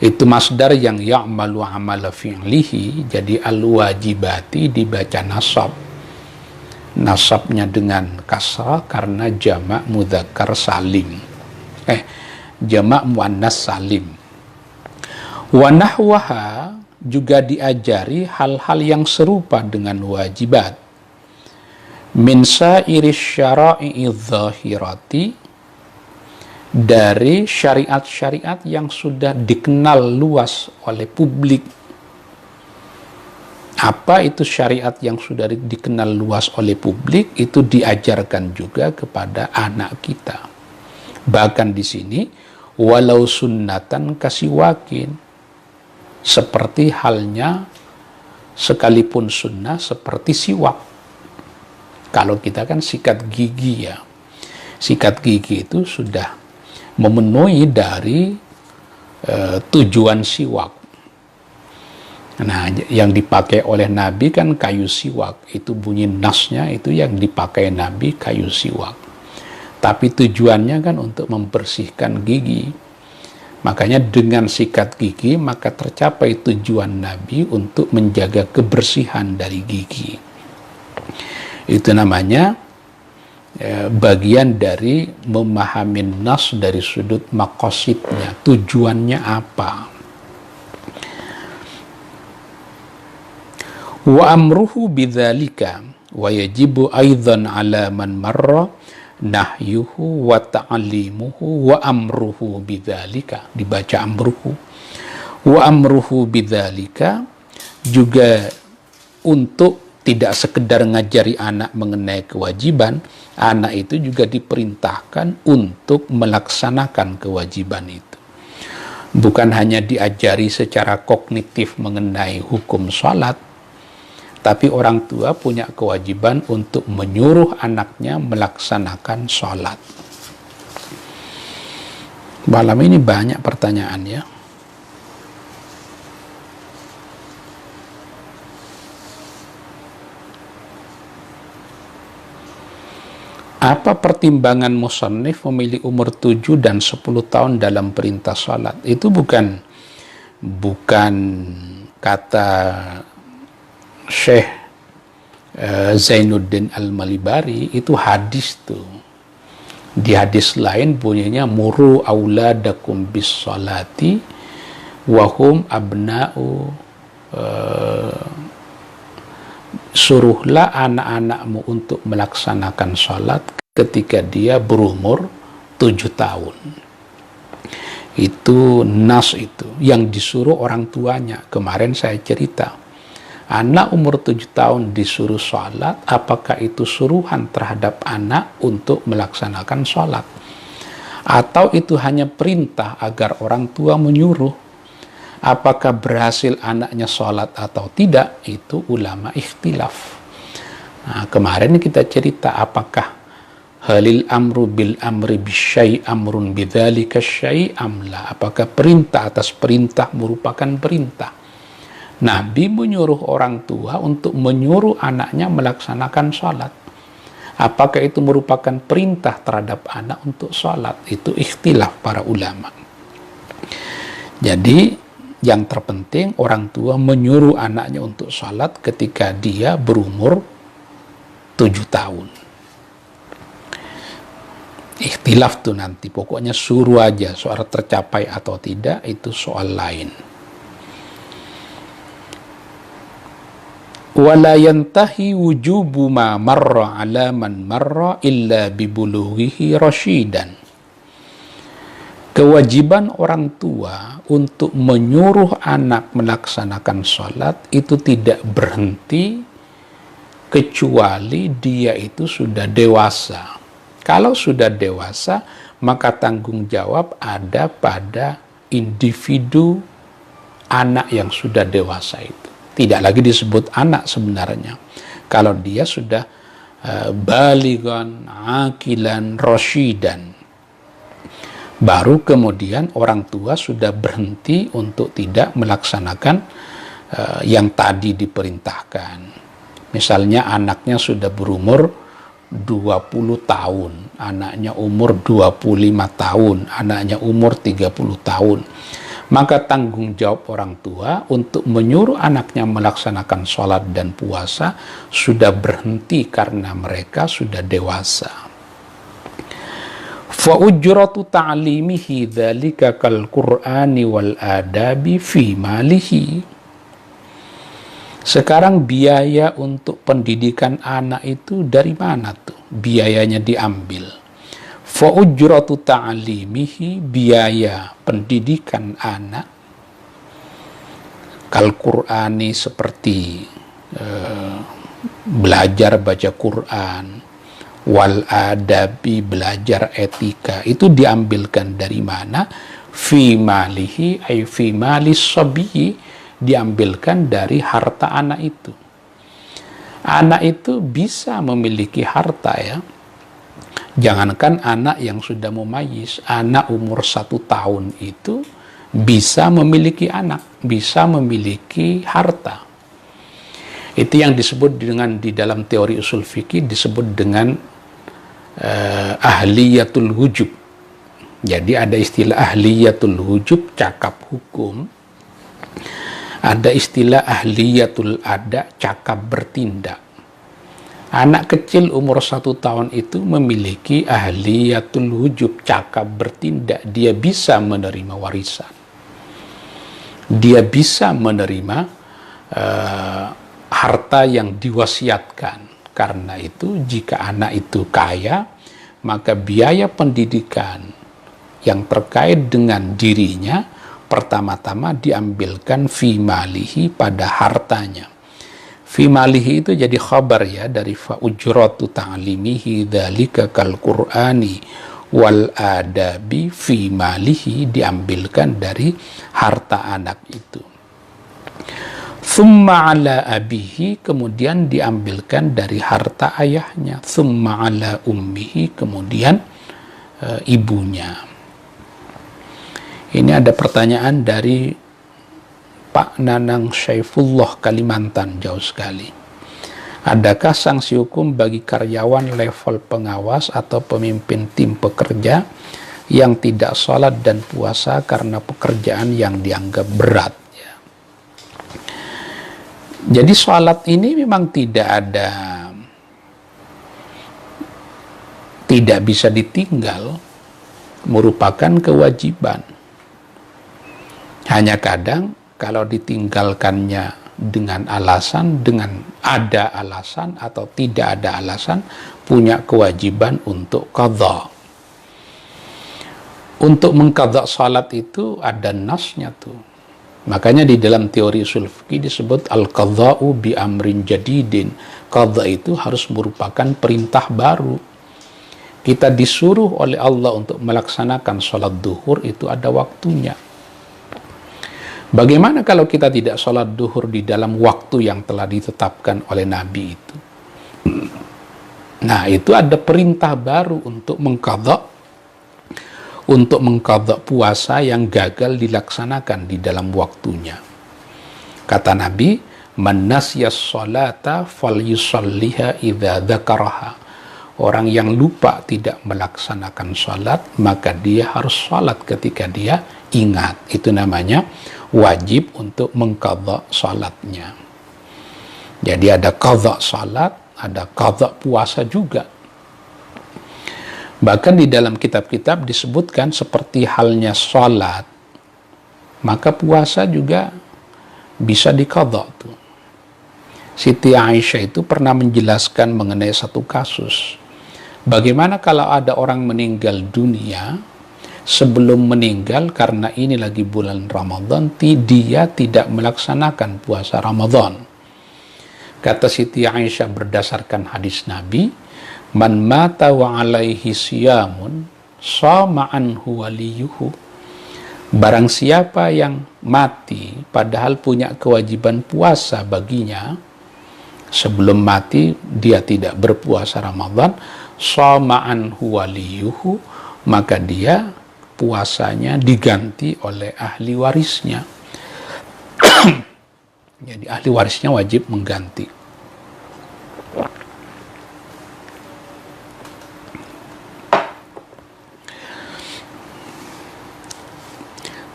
Itu masdar yang ya'malu amala fi'lihi. Jadi al-wajibati dibaca nasab. Nasabnya dengan kasrah karena jamak mudzakkar salim. Jamak muannas salim. Wa nahwaha, juga diajari hal-hal yang serupa dengan wajibat. Min sa'iris syara'i dzahirati, dari syariat-syariat yang sudah dikenal luas oleh publik. Apa itu syariat yang sudah dikenal luas oleh publik? Itu diajarkan juga kepada anak kita. Bahkan di sini walau sunnatan kasiwakin, seperti halnya sekalipun sunnah seperti siwak. Kalau kita kan sikat gigi ya, sikat gigi itu sudah memenuhi dari tujuan siwak. Nah, yang dipakai oleh Nabi kan kayu siwak, itu bunyi nasnya itu yang dipakai Nabi kayu siwak. Tapi tujuannya kan untuk membersihkan gigi. Makanya dengan sikat gigi maka tercapai tujuan Nabi untuk menjaga kebersihan dari gigi. Itu namanya bagian dari memahami nas dari sudut maqasidnya, tujuannya apa. Wa amruhu bidzalika wa yajibu aidzan ala man marra nahyuhu wa ta'limuhu wa amruhu bidzalika, dibaca amruhu. Wa amruhu bidzalika, juga untuk tidak sekedar ngajari anak mengenai kewajiban, anak itu juga diperintahkan untuk melaksanakan kewajiban itu. Bukan hanya diajari secara kognitif mengenai hukum salat, tapi orang tua punya kewajiban untuk menyuruh anaknya melaksanakan sholat. Malam ini banyak pertanyaan ya. Apa pertimbangan musannif memilih umur 7 dan 10 tahun dalam perintah sholat? Itu bukan kata Syekh Zainuddin Al-Malibari, itu hadis tuh. Di hadis lain bunyinya muru auladakum bis sholati wahum abna'u, suruhlah anak-anakmu untuk melaksanakan sholat ketika dia berumur 7 tahun. Itu nas itu yang disuruh orang tuanya. Kemarin saya cerita, anak umur 7 tahun disuruh sholat, apakah itu suruhan terhadap anak untuk melaksanakan sholat? Atau itu hanya perintah agar orang tua menyuruh? Apakah berhasil anaknya sholat atau tidak? Itu ulama ikhtilaf. Nah, kemarin kita cerita apakah halil amru bil amri bisyai amrun bidzalika syai amla, apakah perintah atas perintah merupakan perintah. Nabi menyuruh orang tua untuk menyuruh anaknya melaksanakan sholat. Apakah itu merupakan perintah terhadap anak untuk sholat? Itu ikhtilaf para ulama. Jadi yang terpenting orang tua menyuruh anaknya untuk sholat ketika dia berumur 7 tahun. Ikhtilaf tuh nanti, pokoknya suruh aja, soal tercapai atau tidak itu soal lain. Wala yantahi wujubu ma marra ala man marra illa bibulughihi rasyidan. Kewajiban orang tua untuk menyuruh anak melaksanakan sholat itu tidak berhenti kecuali dia itu sudah dewasa. Kalau sudah dewasa, maka tanggung jawab ada pada individu anak yang sudah dewasa itu. Tidak lagi disebut anak sebenarnya. Kalau dia sudah balighan, aqilan, rasyidan, baru kemudian orang tua sudah berhenti untuk tidak melaksanakan yang tadi diperintahkan. Misalnya anaknya sudah berumur 20 tahun, anaknya umur 25 tahun, anaknya umur 30 tahun. Maka tanggung jawab orang tua untuk menyuruh anaknya melaksanakan sholat dan puasa sudah berhenti karena mereka sudah dewasa. Fa ujratu ta'limihi dzalika kal Qur'ani wal adabi fi malihi. Sekarang biaya untuk pendidikan anak itu dari mana tuh? Biayanya diambil. Fa ujratu ta'limihi, biaya pendidikan anak. Kal Qur'ani seperti belajar baca Quran, wal adabi belajar etika, itu diambilkan dari mana? Fi malihi ay fi malis sabiyi, diambilkan dari harta anak itu. Anak itu bisa memiliki harta ya. Jangankan anak yang sudah mumayyiz, anak umur 1 tahun itu bisa memiliki anak, bisa memiliki harta. Itu yang disebut dengan di dalam teori usul fikih disebut dengan ahliyatul wujub. Jadi ada istilah ahliyatul wujub, cakap hukum. Ada istilah ahliyatul ada, cakap bertindak. Anak kecil umur 1 tahun itu memiliki ahliyatul wujub, cakap bertindak. Dia bisa menerima warisan. Dia bisa menerima harta yang diwasiatkan. Karena itu jika anak itu kaya, maka biaya pendidikan yang terkait dengan dirinya pertama-tama diambilkan fi malihi, pada hartanya. Fi malihi itu jadi khabar ya dari fa ujratu ta'limihi dzalika kal Qur'ani wal adabi fi malihi, diambilkan dari harta anak itu. Thumma ala abihi, kemudian diambilkan dari harta ayahnya. Thumma ala ummihi, kemudian ibunya. Ini ada pertanyaan dari Pak Nanang Syaifullah, Kalimantan, jauh sekali. Adakah sanksi hukum bagi karyawan level pengawas atau pemimpin tim pekerja yang tidak sholat dan puasa karena pekerjaan yang dianggap berat? Ya. Jadi sholat ini memang tidak bisa ditinggal, merupakan kewajiban. Hanya kadang kalau ditinggalkannya dengan alasan, dengan ada alasan atau tidak ada alasan, punya kewajiban untuk qadha. Untuk mengqadha salat itu ada nasnya tuh. Makanya di dalam teori ushul fikih disebut al-qadha'u bi amrin jadidin. Qadha itu harus merupakan perintah baru. Kita disuruh oleh Allah untuk melaksanakan sholat duhur, itu ada waktunya. Bagaimana kalau kita tidak sholat duhur di dalam waktu yang telah ditetapkan oleh Nabi itu? Nah, itu ada perintah baru untuk mengqadha puasa yang gagal dilaksanakan di dalam waktunya. Kata Nabi, man nasyas sholata falyusalliha idza dzakaraha. Orang yang lupa tidak melaksanakan sholat, maka dia harus sholat ketika dia ingat. Itu namanya wajib untuk mengqadha sholatnya. Jadi ada qadha sholat, ada qadha puasa juga. Bahkan di dalam kitab-kitab disebutkan seperti halnya sholat, maka puasa juga bisa diqadha tuh. Siti Aisyah itu pernah menjelaskan mengenai satu kasus. Bagaimana kalau ada orang meninggal dunia, sebelum meninggal karena ini lagi bulan Ramadan, dia tidak melaksanakan puasa Ramadan. Kata Siti Aisyah berdasarkan hadis Nabi, man mata wa alaihi siyamun shama anhu waliyuhu. Barang siapa yang mati padahal punya kewajiban puasa baginya, sebelum mati dia tidak berpuasa Ramadan, shama anhu waliyuhu, maka dia puasanya diganti oleh ahli warisnya. Jadi ahli warisnya wajib mengganti.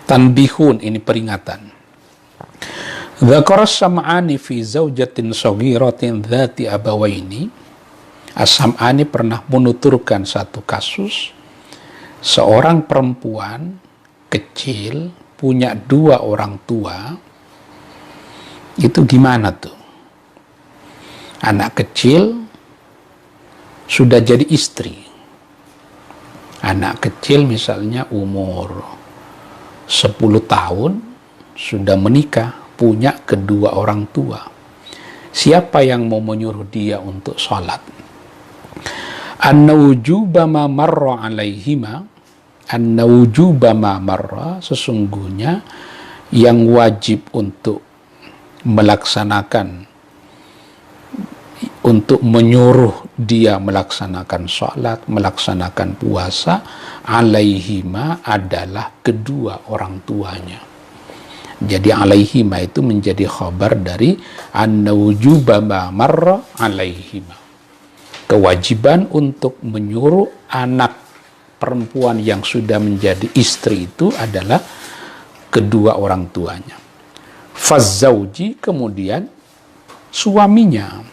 Tanbihun, ini peringatan. Dzakara Sam'ani fi zaujatin shaghiratin dzati abawaini. As-Sam'ani pernah menuturkan satu kasus, seorang perempuan kecil punya dua orang tua. Itu gimana tuh? Anak kecil sudah jadi istri. Anak kecil misalnya umur 10 tahun sudah menikah, punya kedua orang tua. Siapa yang mau menyuruh dia untuk sholat? Anna wujuba ma marra alaihima, anna wujuba ma marra, sesungguhnya yang wajib untuk melaksanakan, untuk menyuruh dia melaksanakan sholat, melaksanakan puasa, alaihima adalah kedua orang tuanya. Jadi alaihima itu menjadi khabar dari anna wujuba ma marra alaihima. Kewajiban untuk menyuruh anak perempuan yang sudah menjadi istri itu adalah kedua orang tuanya. Fazzauji, kemudian suaminya.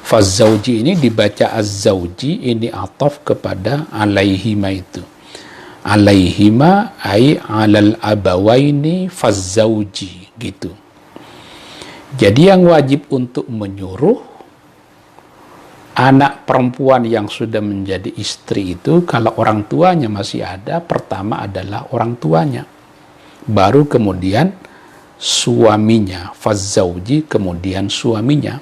Fazzauji ini dibaca az-zauji, ini ataf kepada alaihima itu. Alaihima ay alal abawaini fazzauji, gitu. Jadi yang wajib untuk menyuruh anak perempuan yang sudah menjadi istri itu, kalau orang tuanya masih ada, pertama adalah orang tuanya, baru kemudian suaminya. Fazzauji kemudian suaminya.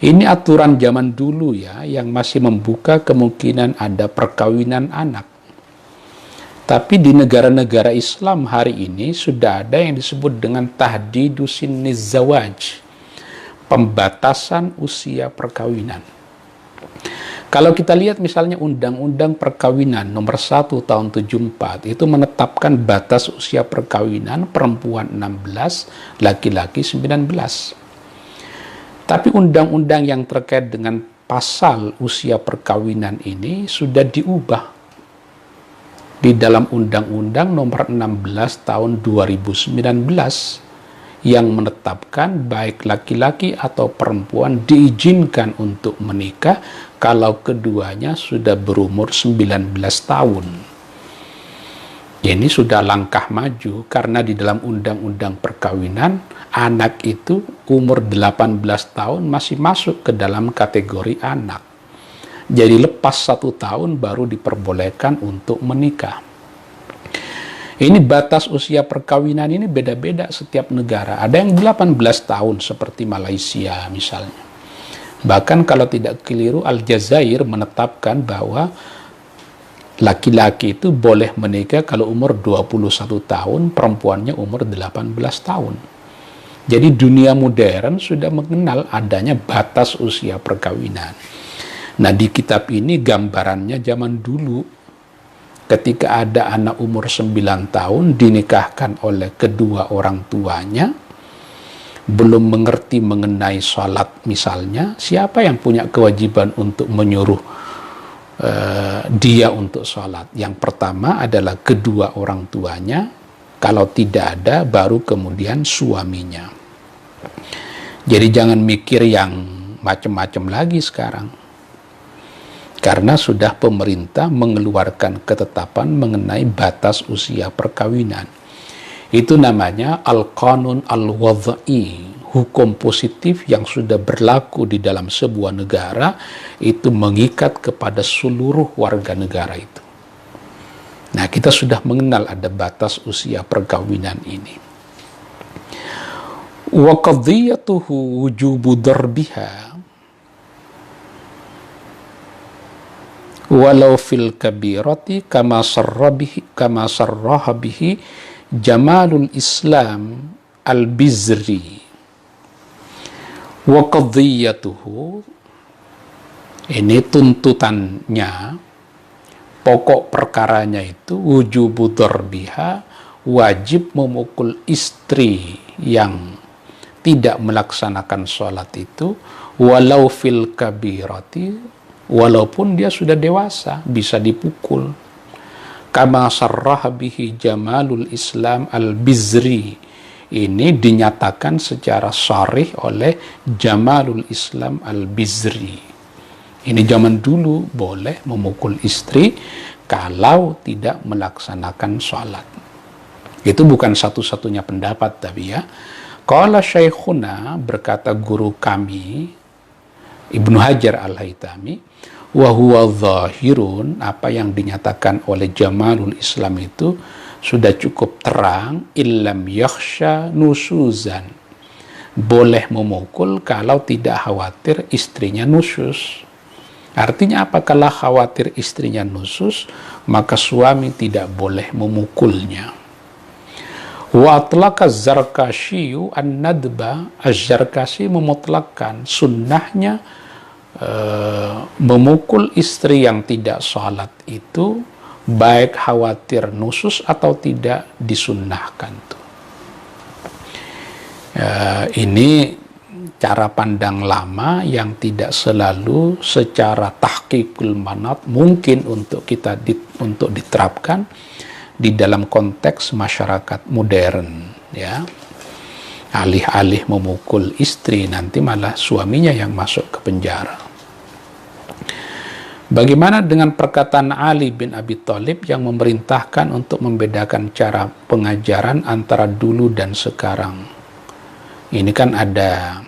Ini aturan zaman dulu ya, yang masih membuka kemungkinan ada perkawinan anak. Tapi di negara-negara Islam hari ini sudah ada yang disebut dengan tahdidu sinniz zawaj, pembatasan usia perkawinan. Kalau kita lihat misalnya Undang-Undang Perkawinan nomor 1 tahun 74 itu menetapkan batas usia perkawinan perempuan 16, laki-laki 19. Tapi undang-undang yang terkait dengan pasal usia perkawinan ini sudah diubah di dalam Undang-Undang nomor 16 tahun 2019 yang menetapkan baik laki-laki atau perempuan diizinkan untuk menikah kalau keduanya sudah berumur 19 tahun. Ini sudah langkah maju karena di dalam Undang-Undang Perkawinan anak itu umur 18 tahun masih masuk ke dalam kategori anak. Jadi lepas 1 tahun baru diperbolehkan untuk menikah. Ini batas usia perkawinan ini beda-beda setiap negara. Ada yang 18 tahun seperti Malaysia misalnya. Bahkan kalau tidak keliru Aljazair menetapkan bahwa laki-laki itu boleh menikah kalau umur 21 tahun, perempuannya umur 18 tahun. Jadi dunia modern sudah mengenal adanya batas usia perkawinan. Nah, di kitab ini gambarannya zaman dulu ketika ada anak umur 9 tahun dinikahkan oleh kedua orang tuanya, belum mengerti mengenai sholat misalnya, siapa yang punya kewajiban untuk menyuruh dia untuk sholat? Yang pertama adalah kedua orang tuanya, kalau tidak ada baru kemudian suaminya. Jadi jangan mikir yang macam-macam lagi sekarang. Karena sudah pemerintah mengeluarkan ketetapan mengenai batas usia perkawinan. Itu namanya Al-Qanun Al-Wadha'i, hukum positif yang sudah berlaku di dalam sebuah negara, itu mengikat kepada seluruh warga negara itu. Nah, kita sudah mengenal ada batas usia perkawinan ini. Wa qadhiyatuhu wujubu darbiha walau fil kabirati kama sarraha bihi Jamalul Islam Al-Bizri. Wa qadhiyatuhu, ini tuntutannya, pokok perkaranya itu wujubu darbiha, wajib memukul istri yang tidak melaksanakan sholat itu, walau fil kabirati, walaupun dia sudah dewasa, bisa dipukul. Kama sarraha bihi Jamalul Islam Al-Bizri, ini dinyatakan secara sharih oleh Jamalul Islam Al-Bizri. Ini zaman dulu boleh memukul istri kalau tidak melaksanakan sholat. Itu bukan satu-satunya pendapat tapi ya. Qala Syekhuna, berkata guru kami Ibnu Hajar Al-Haytami, wa huwa zahirun, apa yang dinyatakan oleh Jamalul Islam itu sudah cukup terang, illam yakhsha nusuzan, boleh memukul kalau tidak khawatir istrinya nusus. Artinya apa? Kalau khawatir istrinya nusus, maka suami tidak boleh memukulnya. Wa atlaqa az-Zarkashi an-nadba, az-Zarkashi memutlakkan sunnahnya memukul istri yang tidak sholat itu, baik khawatir nusus atau tidak, disunnahkan tuh. Ini cara pandang lama yang tidak selalu secara tahqiqul manat mungkin untuk kita untuk diterapkan di dalam konteks masyarakat modern, ya. Alih-alih memukul istri, nanti malah suaminya yang masuk ke penjara. Bagaimana dengan perkataan Ali bin Abi Thalib yang memerintahkan untuk membedakan cara pengajaran antara dulu dan sekarang? Ini kan ada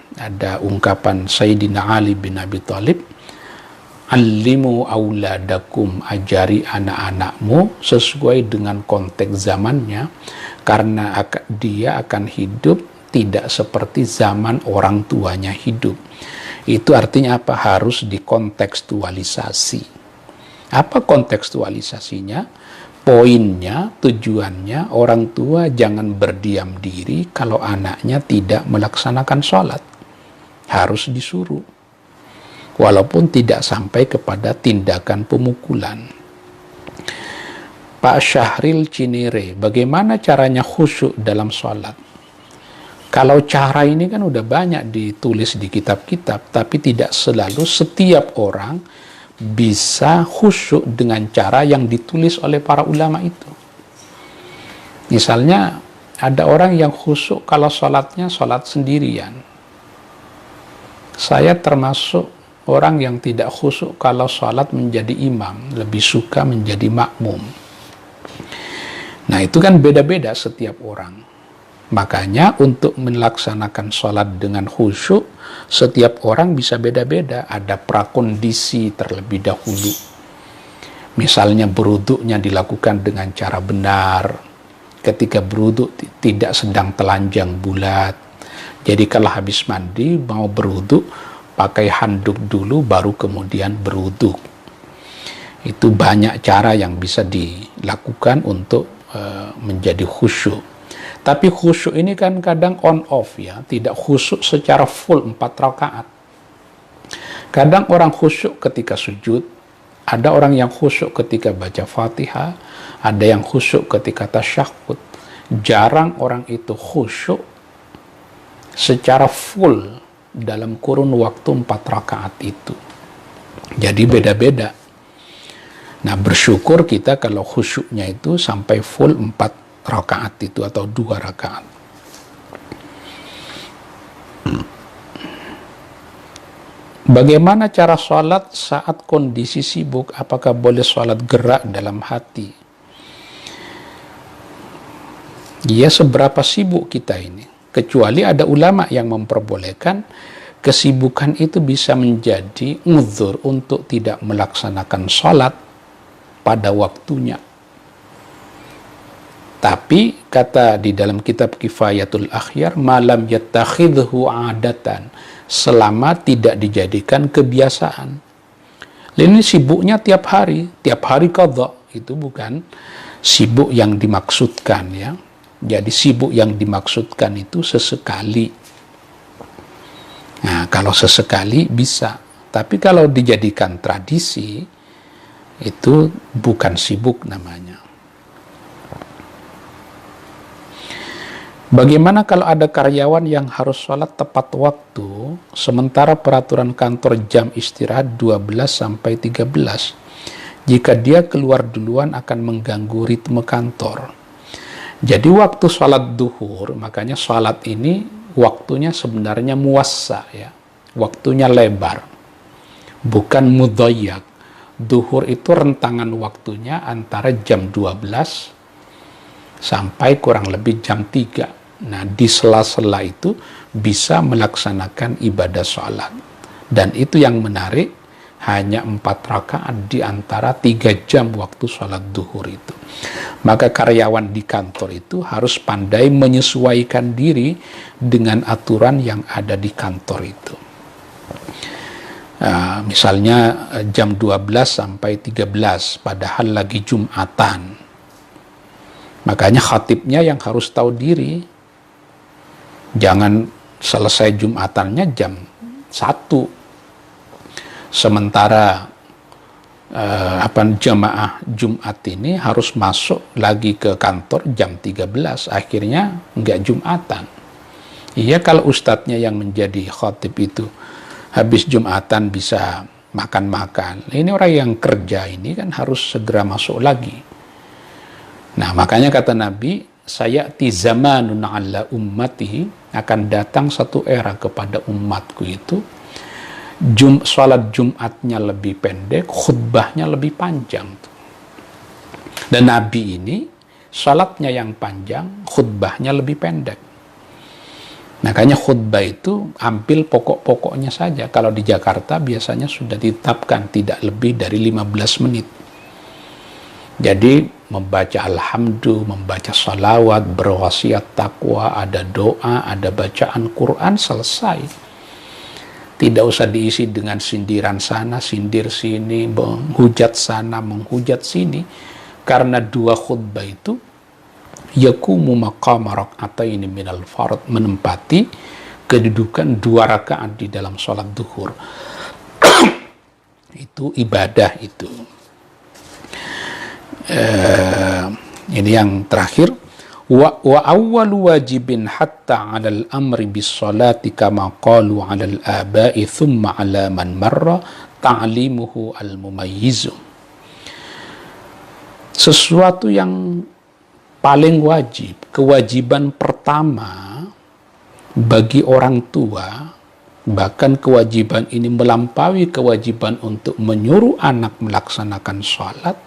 ungkapan Sayyidina Ali bin Abi Thalib, "Allimu auladakum, ajari anak-anakmu sesuai dengan konteks zamannya, karena dia akan hidup tidak seperti zaman orang tuanya hidup." Itu artinya apa? Harus dikontekstualisasi. Apa kontekstualisasinya? Poinnya, tujuannya, orang tua jangan berdiam diri kalau anaknya tidak melaksanakan sholat. Harus disuruh. Walaupun tidak sampai kepada tindakan pemukulan. Pak Syahril Cinere, bagaimana caranya khusyuk dalam sholat? Kalau cara ini kan udah banyak ditulis di kitab-kitab, tapi tidak selalu setiap orang bisa khusyuk dengan cara yang ditulis oleh para ulama itu. Misalnya, ada orang yang khusyuk kalau sholatnya sholat sendirian. Saya termasuk orang yang tidak khusyuk kalau sholat menjadi imam, lebih suka menjadi makmum. Nah, itu kan beda-beda setiap orang. Makanya untuk melaksanakan sholat dengan khusyuk, setiap orang bisa beda-beda. Ada prakondisi terlebih dahulu. Misalnya berwuduknya dilakukan dengan cara benar. Ketika berwuduk tidak sedang telanjang bulat. Jadi kalau habis mandi mau berwuduk, pakai handuk dulu baru kemudian berwuduk. Itu banyak cara yang bisa dilakukan untuk menjadi khusyuk. Tapi khusyuk ini kan kadang on off ya, tidak khusyuk secara full 4 rakaat. Kadang orang khusyuk ketika sujud, ada orang yang khusyuk ketika baca Fatihah, ada yang khusyuk ketika tasyahud. Jarang orang itu khusyuk secara full dalam kurun waktu 4 rakaat itu. Jadi beda-beda. Nah, bersyukur kita kalau khusyuknya itu sampai full 4 rakaat itu atau 2 rakaat. Bagaimana cara sholat saat kondisi sibuk? Apakah boleh sholat gerak dalam hati? Ya, seberapa sibuk kita ini? Kecuali ada ulama yang memperbolehkan kesibukan itu bisa menjadi uzur untuk tidak melaksanakan sholat pada waktunya. Tapi kata di dalam kitab Kifayatul Akhyar, malam yattakhidhu adatan, selama tidak dijadikan kebiasaan. Ini sibuknya tiap hari qadha, itu bukan sibuk yang dimaksudkan ya. Jadi sibuk yang dimaksudkan itu sesekali. Nah, kalau sesekali bisa, tapi kalau dijadikan tradisi itu bukan sibuk namanya. Bagaimana kalau ada karyawan yang harus sholat tepat waktu, sementara peraturan kantor jam istirahat 12 sampai 13. Jika dia keluar duluan akan mengganggu ritme kantor. Jadi waktu sholat duhur, makanya sholat ini waktunya sebenarnya muwassa ya, waktunya lebar, bukan mudhayyak. Duhur itu rentangan waktunya antara jam 12 sampai kurang lebih jam 3. Nah, di sela-sela itu bisa melaksanakan ibadah sholat. Dan itu yang menarik, hanya 4 rakaat di antara 3 jam waktu sholat duhur itu. Maka karyawan di kantor itu harus pandai menyesuaikan diri dengan aturan yang ada di kantor itu. Misalnya jam 12 sampai 13, padahal lagi Jumatan. Makanya khatibnya yang harus tahu diri. Jangan selesai Jumatannya jam 1. Sementara jamaah Jumat ini harus masuk lagi ke kantor jam 13. Akhirnya enggak Jumatan. Iya, kalau ustadznya yang menjadi khatib itu habis Jumatan bisa makan-makan. Ini orang yang kerja ini kan harus segera masuk lagi. Nah, makanya kata Nabi, sayati zamanun ala ummatihi, akan datang satu era kepada umatku itu salat Jumatnya lebih pendek, khutbahnya lebih panjang. Dan Nabi ini salatnya yang panjang, khutbahnya lebih pendek. Makanya khutbah itu ambil pokok-pokoknya saja. Kalau di Jakarta biasanya sudah ditetapkan tidak lebih dari 15 menit. Jadi membaca alhamdulillah, membaca salawat, berwasiat takwa, ada doa, ada bacaan Quran, selesai. Tidak usah diisi dengan sindiran sana, sindir sini, menghujat sana, menghujat sini. Karena 2 khutbah itu yakumu maqama rak'ataini minal fard, menempati kedudukan 2 rakaat di dalam sholat duhur. Itu ibadah itu. Ini yang terakhir, wa awwalu wajibin hatta 'alal amri bis salati kama qalu 'alal aba'i thumma 'ala man marra ta'limuhu al mumayyiz. Sesuatu yang paling wajib, kewajiban pertama bagi orang tua, bahkan kewajiban ini melampaui kewajiban untuk menyuruh anak melaksanakan sholat.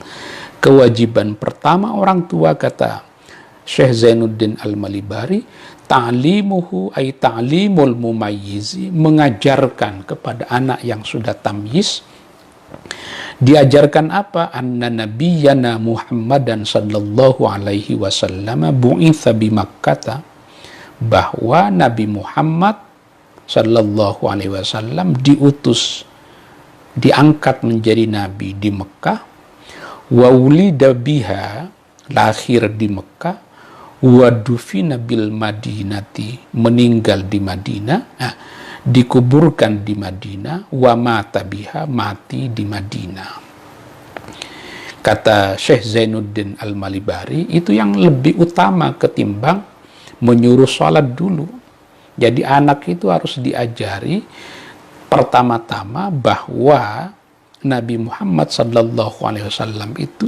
Kewajiban pertama orang tua, kata Syekh Zainuddin Al-Malibari, ta'limuhu ay ta'limul mumayyizi, mengajarkan kepada anak yang sudah tamyiz. Diajarkan apa? Anna nabiyyana Muhammadan sallallahu alaihi wasallam bu'itha bi Makkah, bahwa Nabi Muhammad sallallahu alaihi wasallam diutus, diangkat menjadi nabi di Mekah, wa wulida biha, lahir di Mekah, wa dufina bil Madinati, meninggal di Madinah, dikuburkan di Madinah, wa mata biha, mati di Madinah. Kata Syekh Zainuddin Al-Malibari, itu yang lebih utama ketimbang menyuruh sholat dulu. Jadi anak itu harus diajari pertama-tama bahwa Nabi Muhammad sallallahu alaihi wasallam itu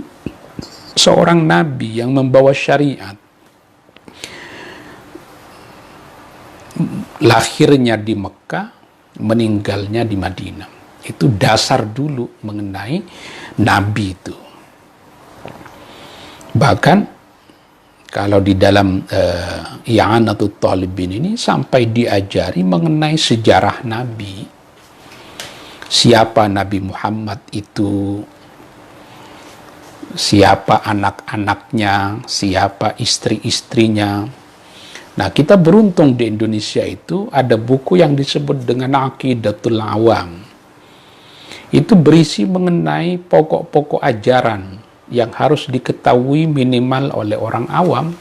seorang nabi yang membawa syariat. Lahirnya di Mekah, meninggalnya di Madinah. Itu dasar dulu mengenai nabi itu. Bahkan kalau di dalam I'anatul Talibin ini sampai diajari mengenai sejarah nabi. Siapa Nabi Muhammad itu, siapa anak-anaknya, siapa istri-istrinya. Nah, kita beruntung di Indonesia itu ada buku yang disebut dengan Aqidatul Awam. Itu berisi mengenai pokok-pokok ajaran yang harus diketahui minimal oleh orang awam.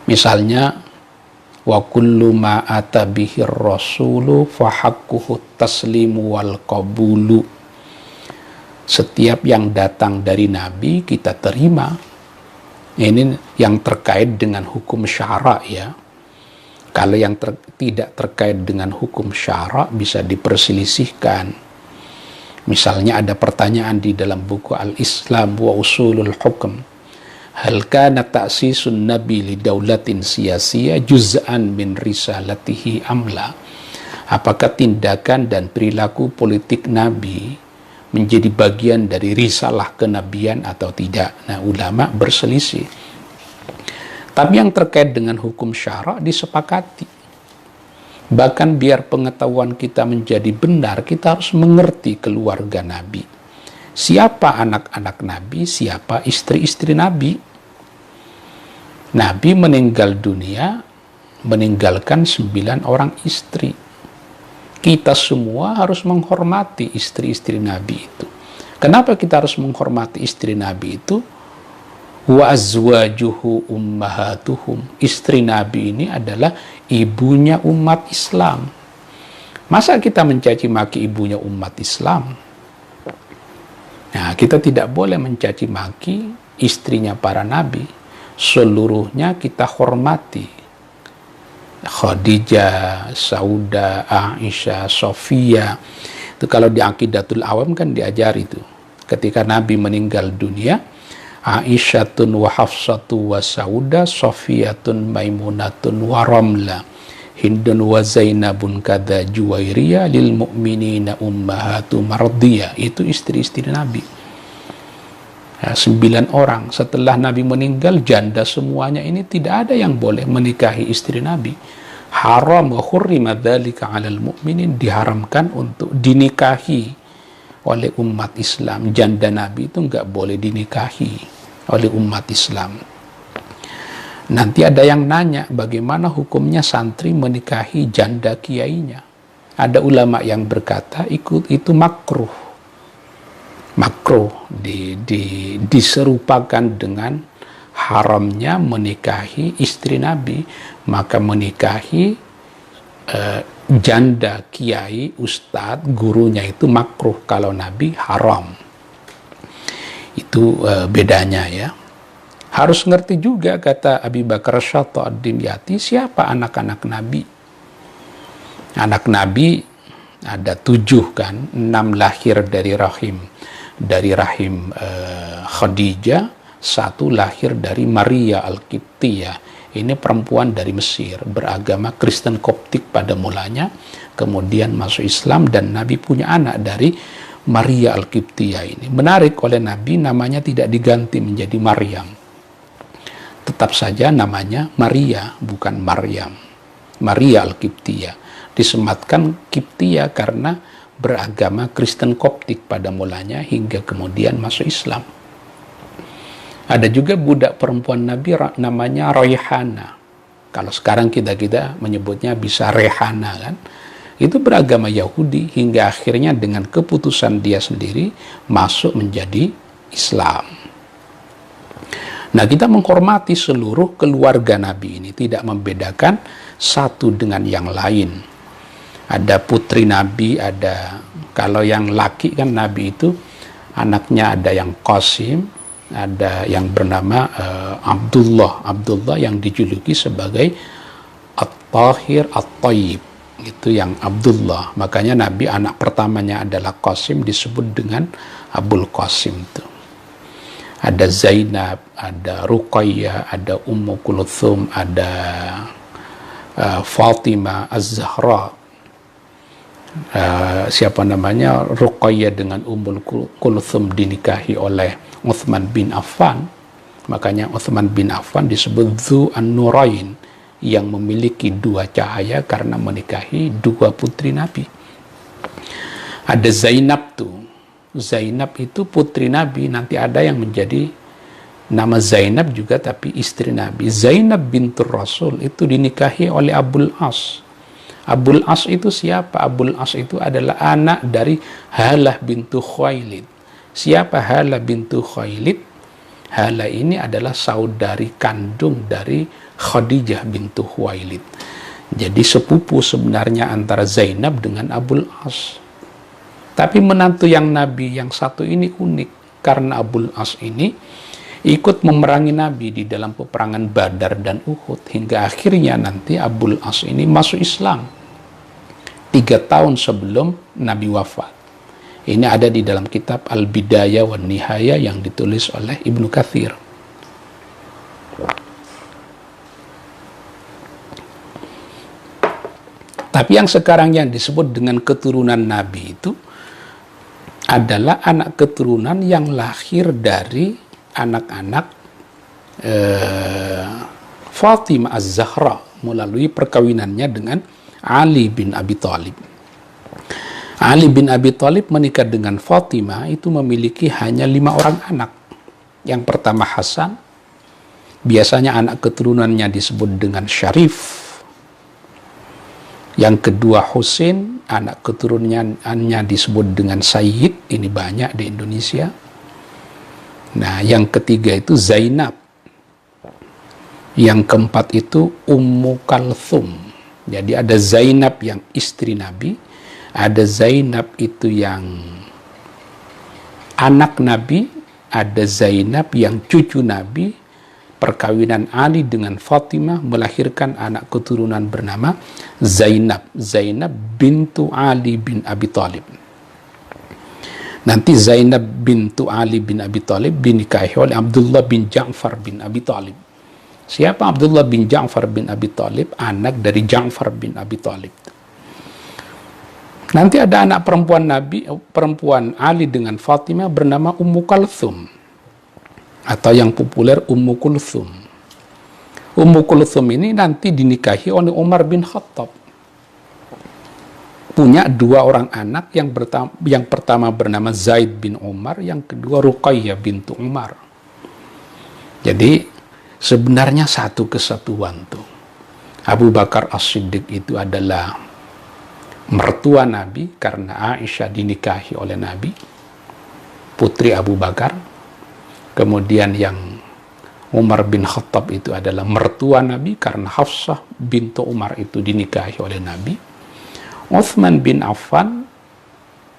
Misalnya, wa kullu ma ata bihi rasulu fa haqquhu taslimu wal qabulu. Setiap yang datang dari Nabi kita terima. Ini yang terkait dengan hukum syara ya. Kalau yang tidak terkait dengan hukum syara bisa diperselisihkan. Misalnya ada pertanyaan di dalam buku Al-Islam wa Usulul Hukm. Hal kana ta'sisun nabi li daulatin siyasiyah juz'an min risalatihi amla. Apakah tindakan dan perilaku politik nabi menjadi bagian dari risalah kenabian atau tidak? Nah, ulama berselisih. Tapi yang terkait dengan hukum syara disepakati. Bahkan biar pengetahuan kita menjadi benar, kita harus mengerti keluarga Nabi. Siapa anak-anak Nabi, siapa istri-istri Nabi. Nabi meninggal dunia, meninggalkan 9 orang istri. Kita semua harus menghormati istri-istri Nabi itu. Kenapa kita harus menghormati istri Nabi itu? Wa azwajuhu ummahatuhum. Istri Nabi ini adalah ibunya umat Islam. Masa kita mencaci maki ibunya umat Islam? Nah, kita tidak boleh mencaci maki istrinya para nabi. Seluruhnya kita hormati. Khadijah, Saudah, Aisyah, Sofia. Itu kalau di Aqidatul Awam kan diajari itu. Ketika Nabi meninggal dunia, Aisyatun wa Hafsatu wa Saudah, Sofiyatun Maimunatun wa Ramla, Hindun wa Zainabun kada Juwairiyah lil mu'minina ummahatu mardiyah. Itu istri-istri Nabi. 9 orang setelah Nabi meninggal, janda semuanya ini tidak ada yang boleh menikahi istri Nabi. Haram wa hurrima dzalika 'alal mu'minin, diharamkan untuk dinikahi oleh umat Islam. Janda Nabi itu enggak boleh dinikahi oleh umat Islam. Nanti ada yang nanya, bagaimana hukumnya santri menikahi janda kiainya? Ada ulama yang berkata itu makruh. Makruh diserupakan dengan haramnya menikahi istri Nabi. Maka menikahi janda kiai, ustadz, gurunya itu makruh. Kalau Nabi haram. Itu bedanya ya. Harus ngerti juga, kata Abi Bakar Syatto Ad-Dimyati, siapa anak-anak Nabi. Anak Nabi ada 7 kan, 6 lahir dari rahim Khadijah, 1 lahir dari Maria Al-Qibtiyah. Ini perempuan dari Mesir, beragama Kristen Koptik pada mulanya, kemudian masuk Islam, dan Nabi punya anak dari Maria Al-Qibtiyah ini. Menarik, oleh Nabi namanya tidak diganti menjadi Maryam, tetap saja namanya Maria, bukan Maryam. Maria Al-Qibtiyah. Disematkan Qibtiyah karena beragama Kristen Koptik pada mulanya hingga kemudian masuk Islam. Ada juga budak perempuan Nabi namanya Royhana. Kalau sekarang kita menyebutnya bisa Rehana kan. Itu beragama Yahudi hingga akhirnya dengan keputusan dia sendiri masuk menjadi Islam. Nah, kita menghormati seluruh keluarga Nabi ini, tidak membedakan satu dengan yang lain. Ada putri Nabi, ada, kalau yang laki kan Nabi itu anaknya ada yang Qasim, ada yang bernama Abdullah yang dijuluki sebagai At-Tahir At-Tayyib. Itu yang Abdullah. Makanya Nabi anak pertamanya adalah Qasim disebut dengan Abul Qasim itu. Ada Zainab, ada Ruqayyah, ada Ummu Kulthum, ada Fatimah Az-Zahra. Siapa namanya? Ruqayyah dengan Ummul Kulthum dinikahi oleh Utsman bin Affan. Makanya Utsman bin Affan disebut Dzu An-Nurain, yang memiliki dua cahaya karena menikahi dua putri Nabi. Ada Zainab tuh. Zainab itu putri Nabi, nanti ada yang menjadi nama Zainab juga tapi istri Nabi. Zainab bintur Rasul itu dinikahi oleh Abul As. Abul As itu siapa? Abul As itu adalah anak dari Halah bintu Khuwailid. Siapa Halah bintu Khuwailid? Halah ini adalah saudari kandung dari Khadijah bintu Khuwailid. Jadi sepupu sebenarnya antara Zainab dengan Abul As. Tapi menantu yang Nabi yang satu ini unik, karena Abul As ini ikut memerangi Nabi di dalam peperangan Badar dan Uhud, hingga akhirnya nanti Abul As ini masuk Islam 3 tahun sebelum Nabi wafat. Ini ada di dalam kitab Al-Bidayah wa Nihayah yang ditulis oleh Ibnu Katsir. Tapi yang sekarang yang disebut dengan keturunan Nabi itu adalah anak keturunan yang lahir dari anak-anak Fatimah Az-Zahra melalui perkawinannya dengan Ali bin Abi Thalib. Ali bin Abi Thalib menikah dengan Fatimah itu memiliki hanya 5 orang anak. Yang pertama Hasan, biasanya anak keturunannya disebut dengan Syarif. Yang kedua Husain, anak keturunannya disebut dengan Sayyid, ini banyak di Indonesia. Nah, yang ketiga itu Zainab. Yang keempat itu Ummu Kalthum. Jadi ada Zainab yang istri Nabi, ada Zainab itu yang anak Nabi, ada Zainab yang cucu Nabi. Perkawinan Ali dengan Fatimah melahirkan anak keturunan bernama Zainab. Zainab bintu Ali bin Abi Thalib. Nanti Zainab bintu Ali bin Abi Thalib dinikahi oleh Abdullah bin Ja'far bin Abi Thalib. Siapa Abdullah bin Ja'far bin Abi Thalib? Anak dari Ja'far bin Abi Thalib. Nanti ada anak perempuan Ali dengan Fatimah bernama Ummu Kalthum, atau yang populer Ummu Kulthum. Ummu Kulthum ini nanti dinikahi oleh Umar bin Khattab. Punya 2 orang anak, yang pertama bernama Zaid bin Umar, yang kedua Ruqayyah bintu Umar. Jadi sebenarnya satu kesatuan tuh. Abu Bakar As-Siddiq itu adalah mertua Nabi karena Aisyah dinikahi oleh Nabi, putri Abu Bakar. Kemudian yang Umar bin Khattab itu adalah mertua Nabi karena Hafsah bintu Umar itu dinikahi oleh Nabi. Utsman bin Affan,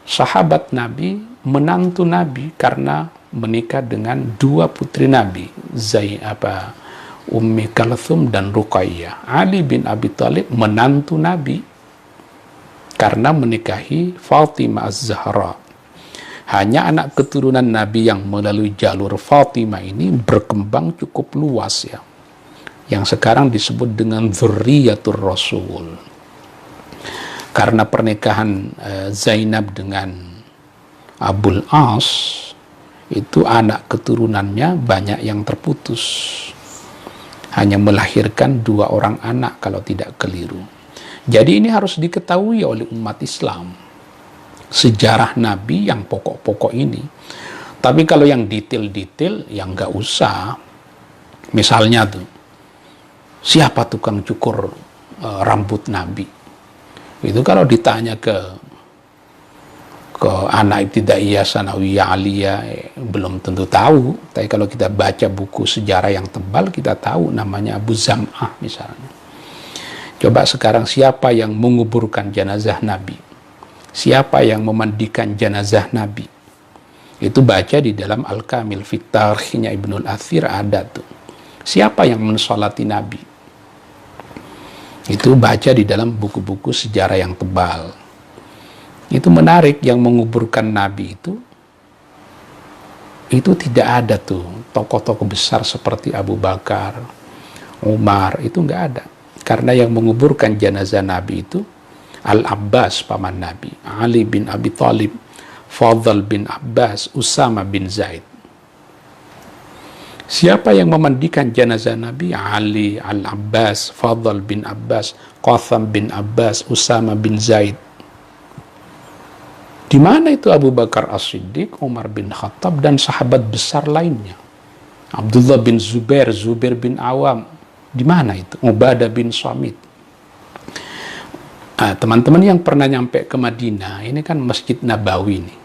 sahabat Nabi, menantu Nabi karena menikah dengan 2 putri Nabi, Ummi Kalthum dan Ruqayyah. Ali bin Abi Thalib, menantu Nabi karena menikahi Fatimah Az-Zahra. Hanya anak keturunan Nabi yang melalui jalur Fatimah ini berkembang cukup luas ya, yang sekarang disebut dengan Dzurriyyatur Rasul. Karena pernikahan Zainab dengan Abul As, itu anak keturunannya banyak yang terputus. hanya melahirkan 2 orang anak kalau tidak keliru. Jadi ini harus diketahui oleh umat Islam, sejarah Nabi yang pokok-pokok ini. Tapi kalau yang detail-detail, yang nggak usah. Misalnya tuh, siapa tukang cukur rambut Nabi? Itu kalau ditanya ke anak ibtidaiyah, sanawiyah, aliyah, belum tentu tahu. Tapi kalau kita baca buku sejarah yang tebal, kita tahu namanya Abu Zam'ah misalnya. Coba sekarang siapa yang menguburkan jenazah Nabi? Siapa yang memandikan jenazah Nabi? Itu baca di dalam Al-Kamil Fit Tarikhnya Ibnul Athir ada tuh. Siapa yang mensolati Nabi? Itu baca di dalam buku-buku sejarah yang tebal. Itu menarik, yang menguburkan Nabi itu tidak ada tuh tokoh-tokoh besar seperti Abu Bakar, Umar, itu nggak ada. Karena yang menguburkan jenazah Nabi itu Al-Abbas paman Nabi, Ali bin Abi Thalib, Fadl bin Abbas, Usama bin Zaid. Siapa yang memandikan jenazah Nabi? Ali, Al-Abbas, Fadl bin Abbas, Qatham bin Abbas, Usama bin Zaid. Di mana itu Abu Bakar As-Siddiq, Umar bin Khattab, dan sahabat besar lainnya? Abdullah bin Zubair, Zubair bin Awam. Di mana itu? Ubadah bin Samit. Teman-teman yang pernah nyampe ke Madinah, ini kan Masjid Nabawi nih.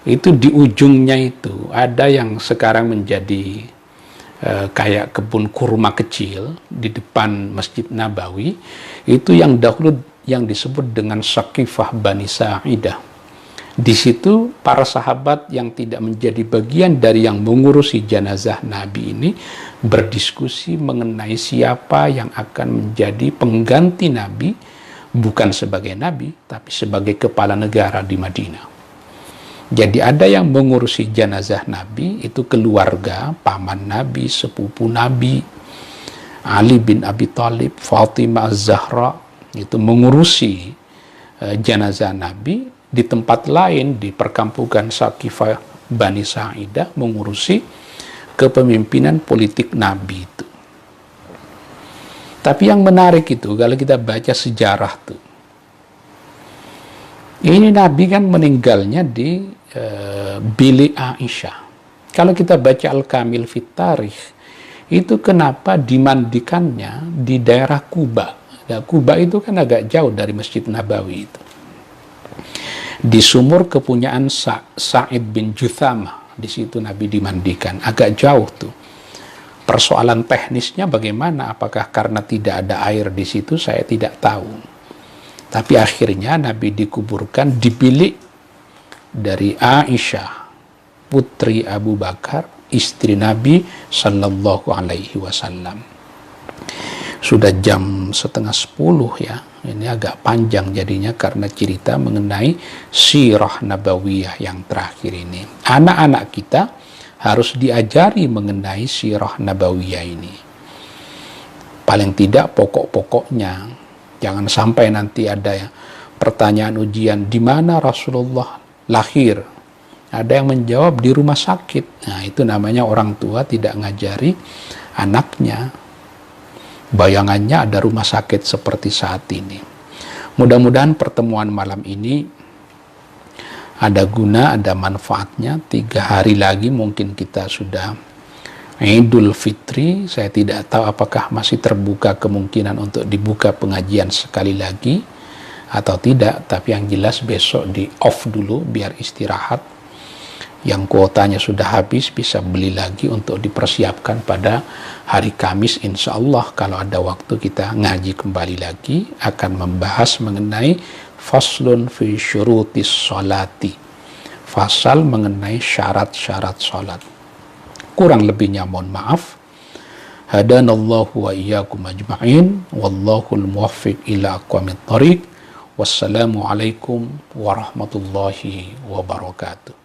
Itu di ujungnya itu ada yang sekarang menjadi kayak kebun kurma kecil di depan Masjid Nabawi. Itu yang dahulu yang disebut dengan Saqifah Bani Sa'idah. Di situ para sahabat yang tidak menjadi bagian dari yang mengurusi jenazah Nabi ini berdiskusi mengenai siapa yang akan menjadi pengganti Nabi, bukan sebagai Nabi, tapi sebagai kepala negara di Madinah. Jadi ada yang mengurusi jenazah Nabi, itu keluarga, paman Nabi, sepupu Nabi, Ali bin Abi Thalib, Fatimah Az-Zahra, itu mengurusi jenazah Nabi. Di tempat lain, di perkampungan Saqifah Bani Sa'idah, mengurusi kepemimpinan politik Nabi itu. Tapi yang menarik itu, kalau kita baca sejarah tuh, ini Nabi kan meninggalnya di bilik Aisyah. Kalau kita baca Al-Kamil Fit Tarikh, itu kenapa dimandikannya di daerah Kuba. Nah, Kuba itu kan agak jauh dari Masjid Nabawi itu. Di sumur kepunyaan Sa'id bin Juthamah, di situ Nabi dimandikan, agak jauh tuh. Persoalan teknisnya bagaimana, apakah karena tidak ada air di situ, saya tidak tahu. Tapi akhirnya Nabi dikuburkan di bilik dari Aisyah, putri Abu Bakar, istri Nabi Sallallahu Alaihi Wasallam. Sudah jam 9:30 ya. Ini agak panjang jadinya karena cerita mengenai sirah nabawiyah yang terakhir ini. Anak-anak kita harus diajari mengenai sirah nabawiyah ini. Paling tidak pokok-pokoknya. Jangan sampai nanti ada pertanyaan ujian, di mana Rasulullah lahir? Ada yang menjawab di rumah sakit. Nah, itu namanya orang tua tidak ngajari anaknya. Bayangannya ada rumah sakit seperti saat ini. Mudah-mudahan pertemuan malam ini ada guna, ada manfaatnya. 3 hari lagi mungkin kita sudah Idul Fitri. Saya tidak tahu apakah masih terbuka kemungkinan untuk dibuka pengajian sekali lagi atau tidak. Tapi yang jelas besok di off dulu biar istirahat. Yang kuotanya sudah habis bisa beli lagi untuk dipersiapkan pada hari Kamis, insya Allah kalau ada waktu kita ngaji kembali lagi akan membahas mengenai faslun fi syurutis sholati, fasal mengenai syarat-syarat sholat. Kurang lebihnya mohon maaf. Hadanallahu wa iyyakum ajma'in, wallahul muwaffiq ila aqwamit thoriq. Wassalamualaikum warahmatullahi wabarakatuh.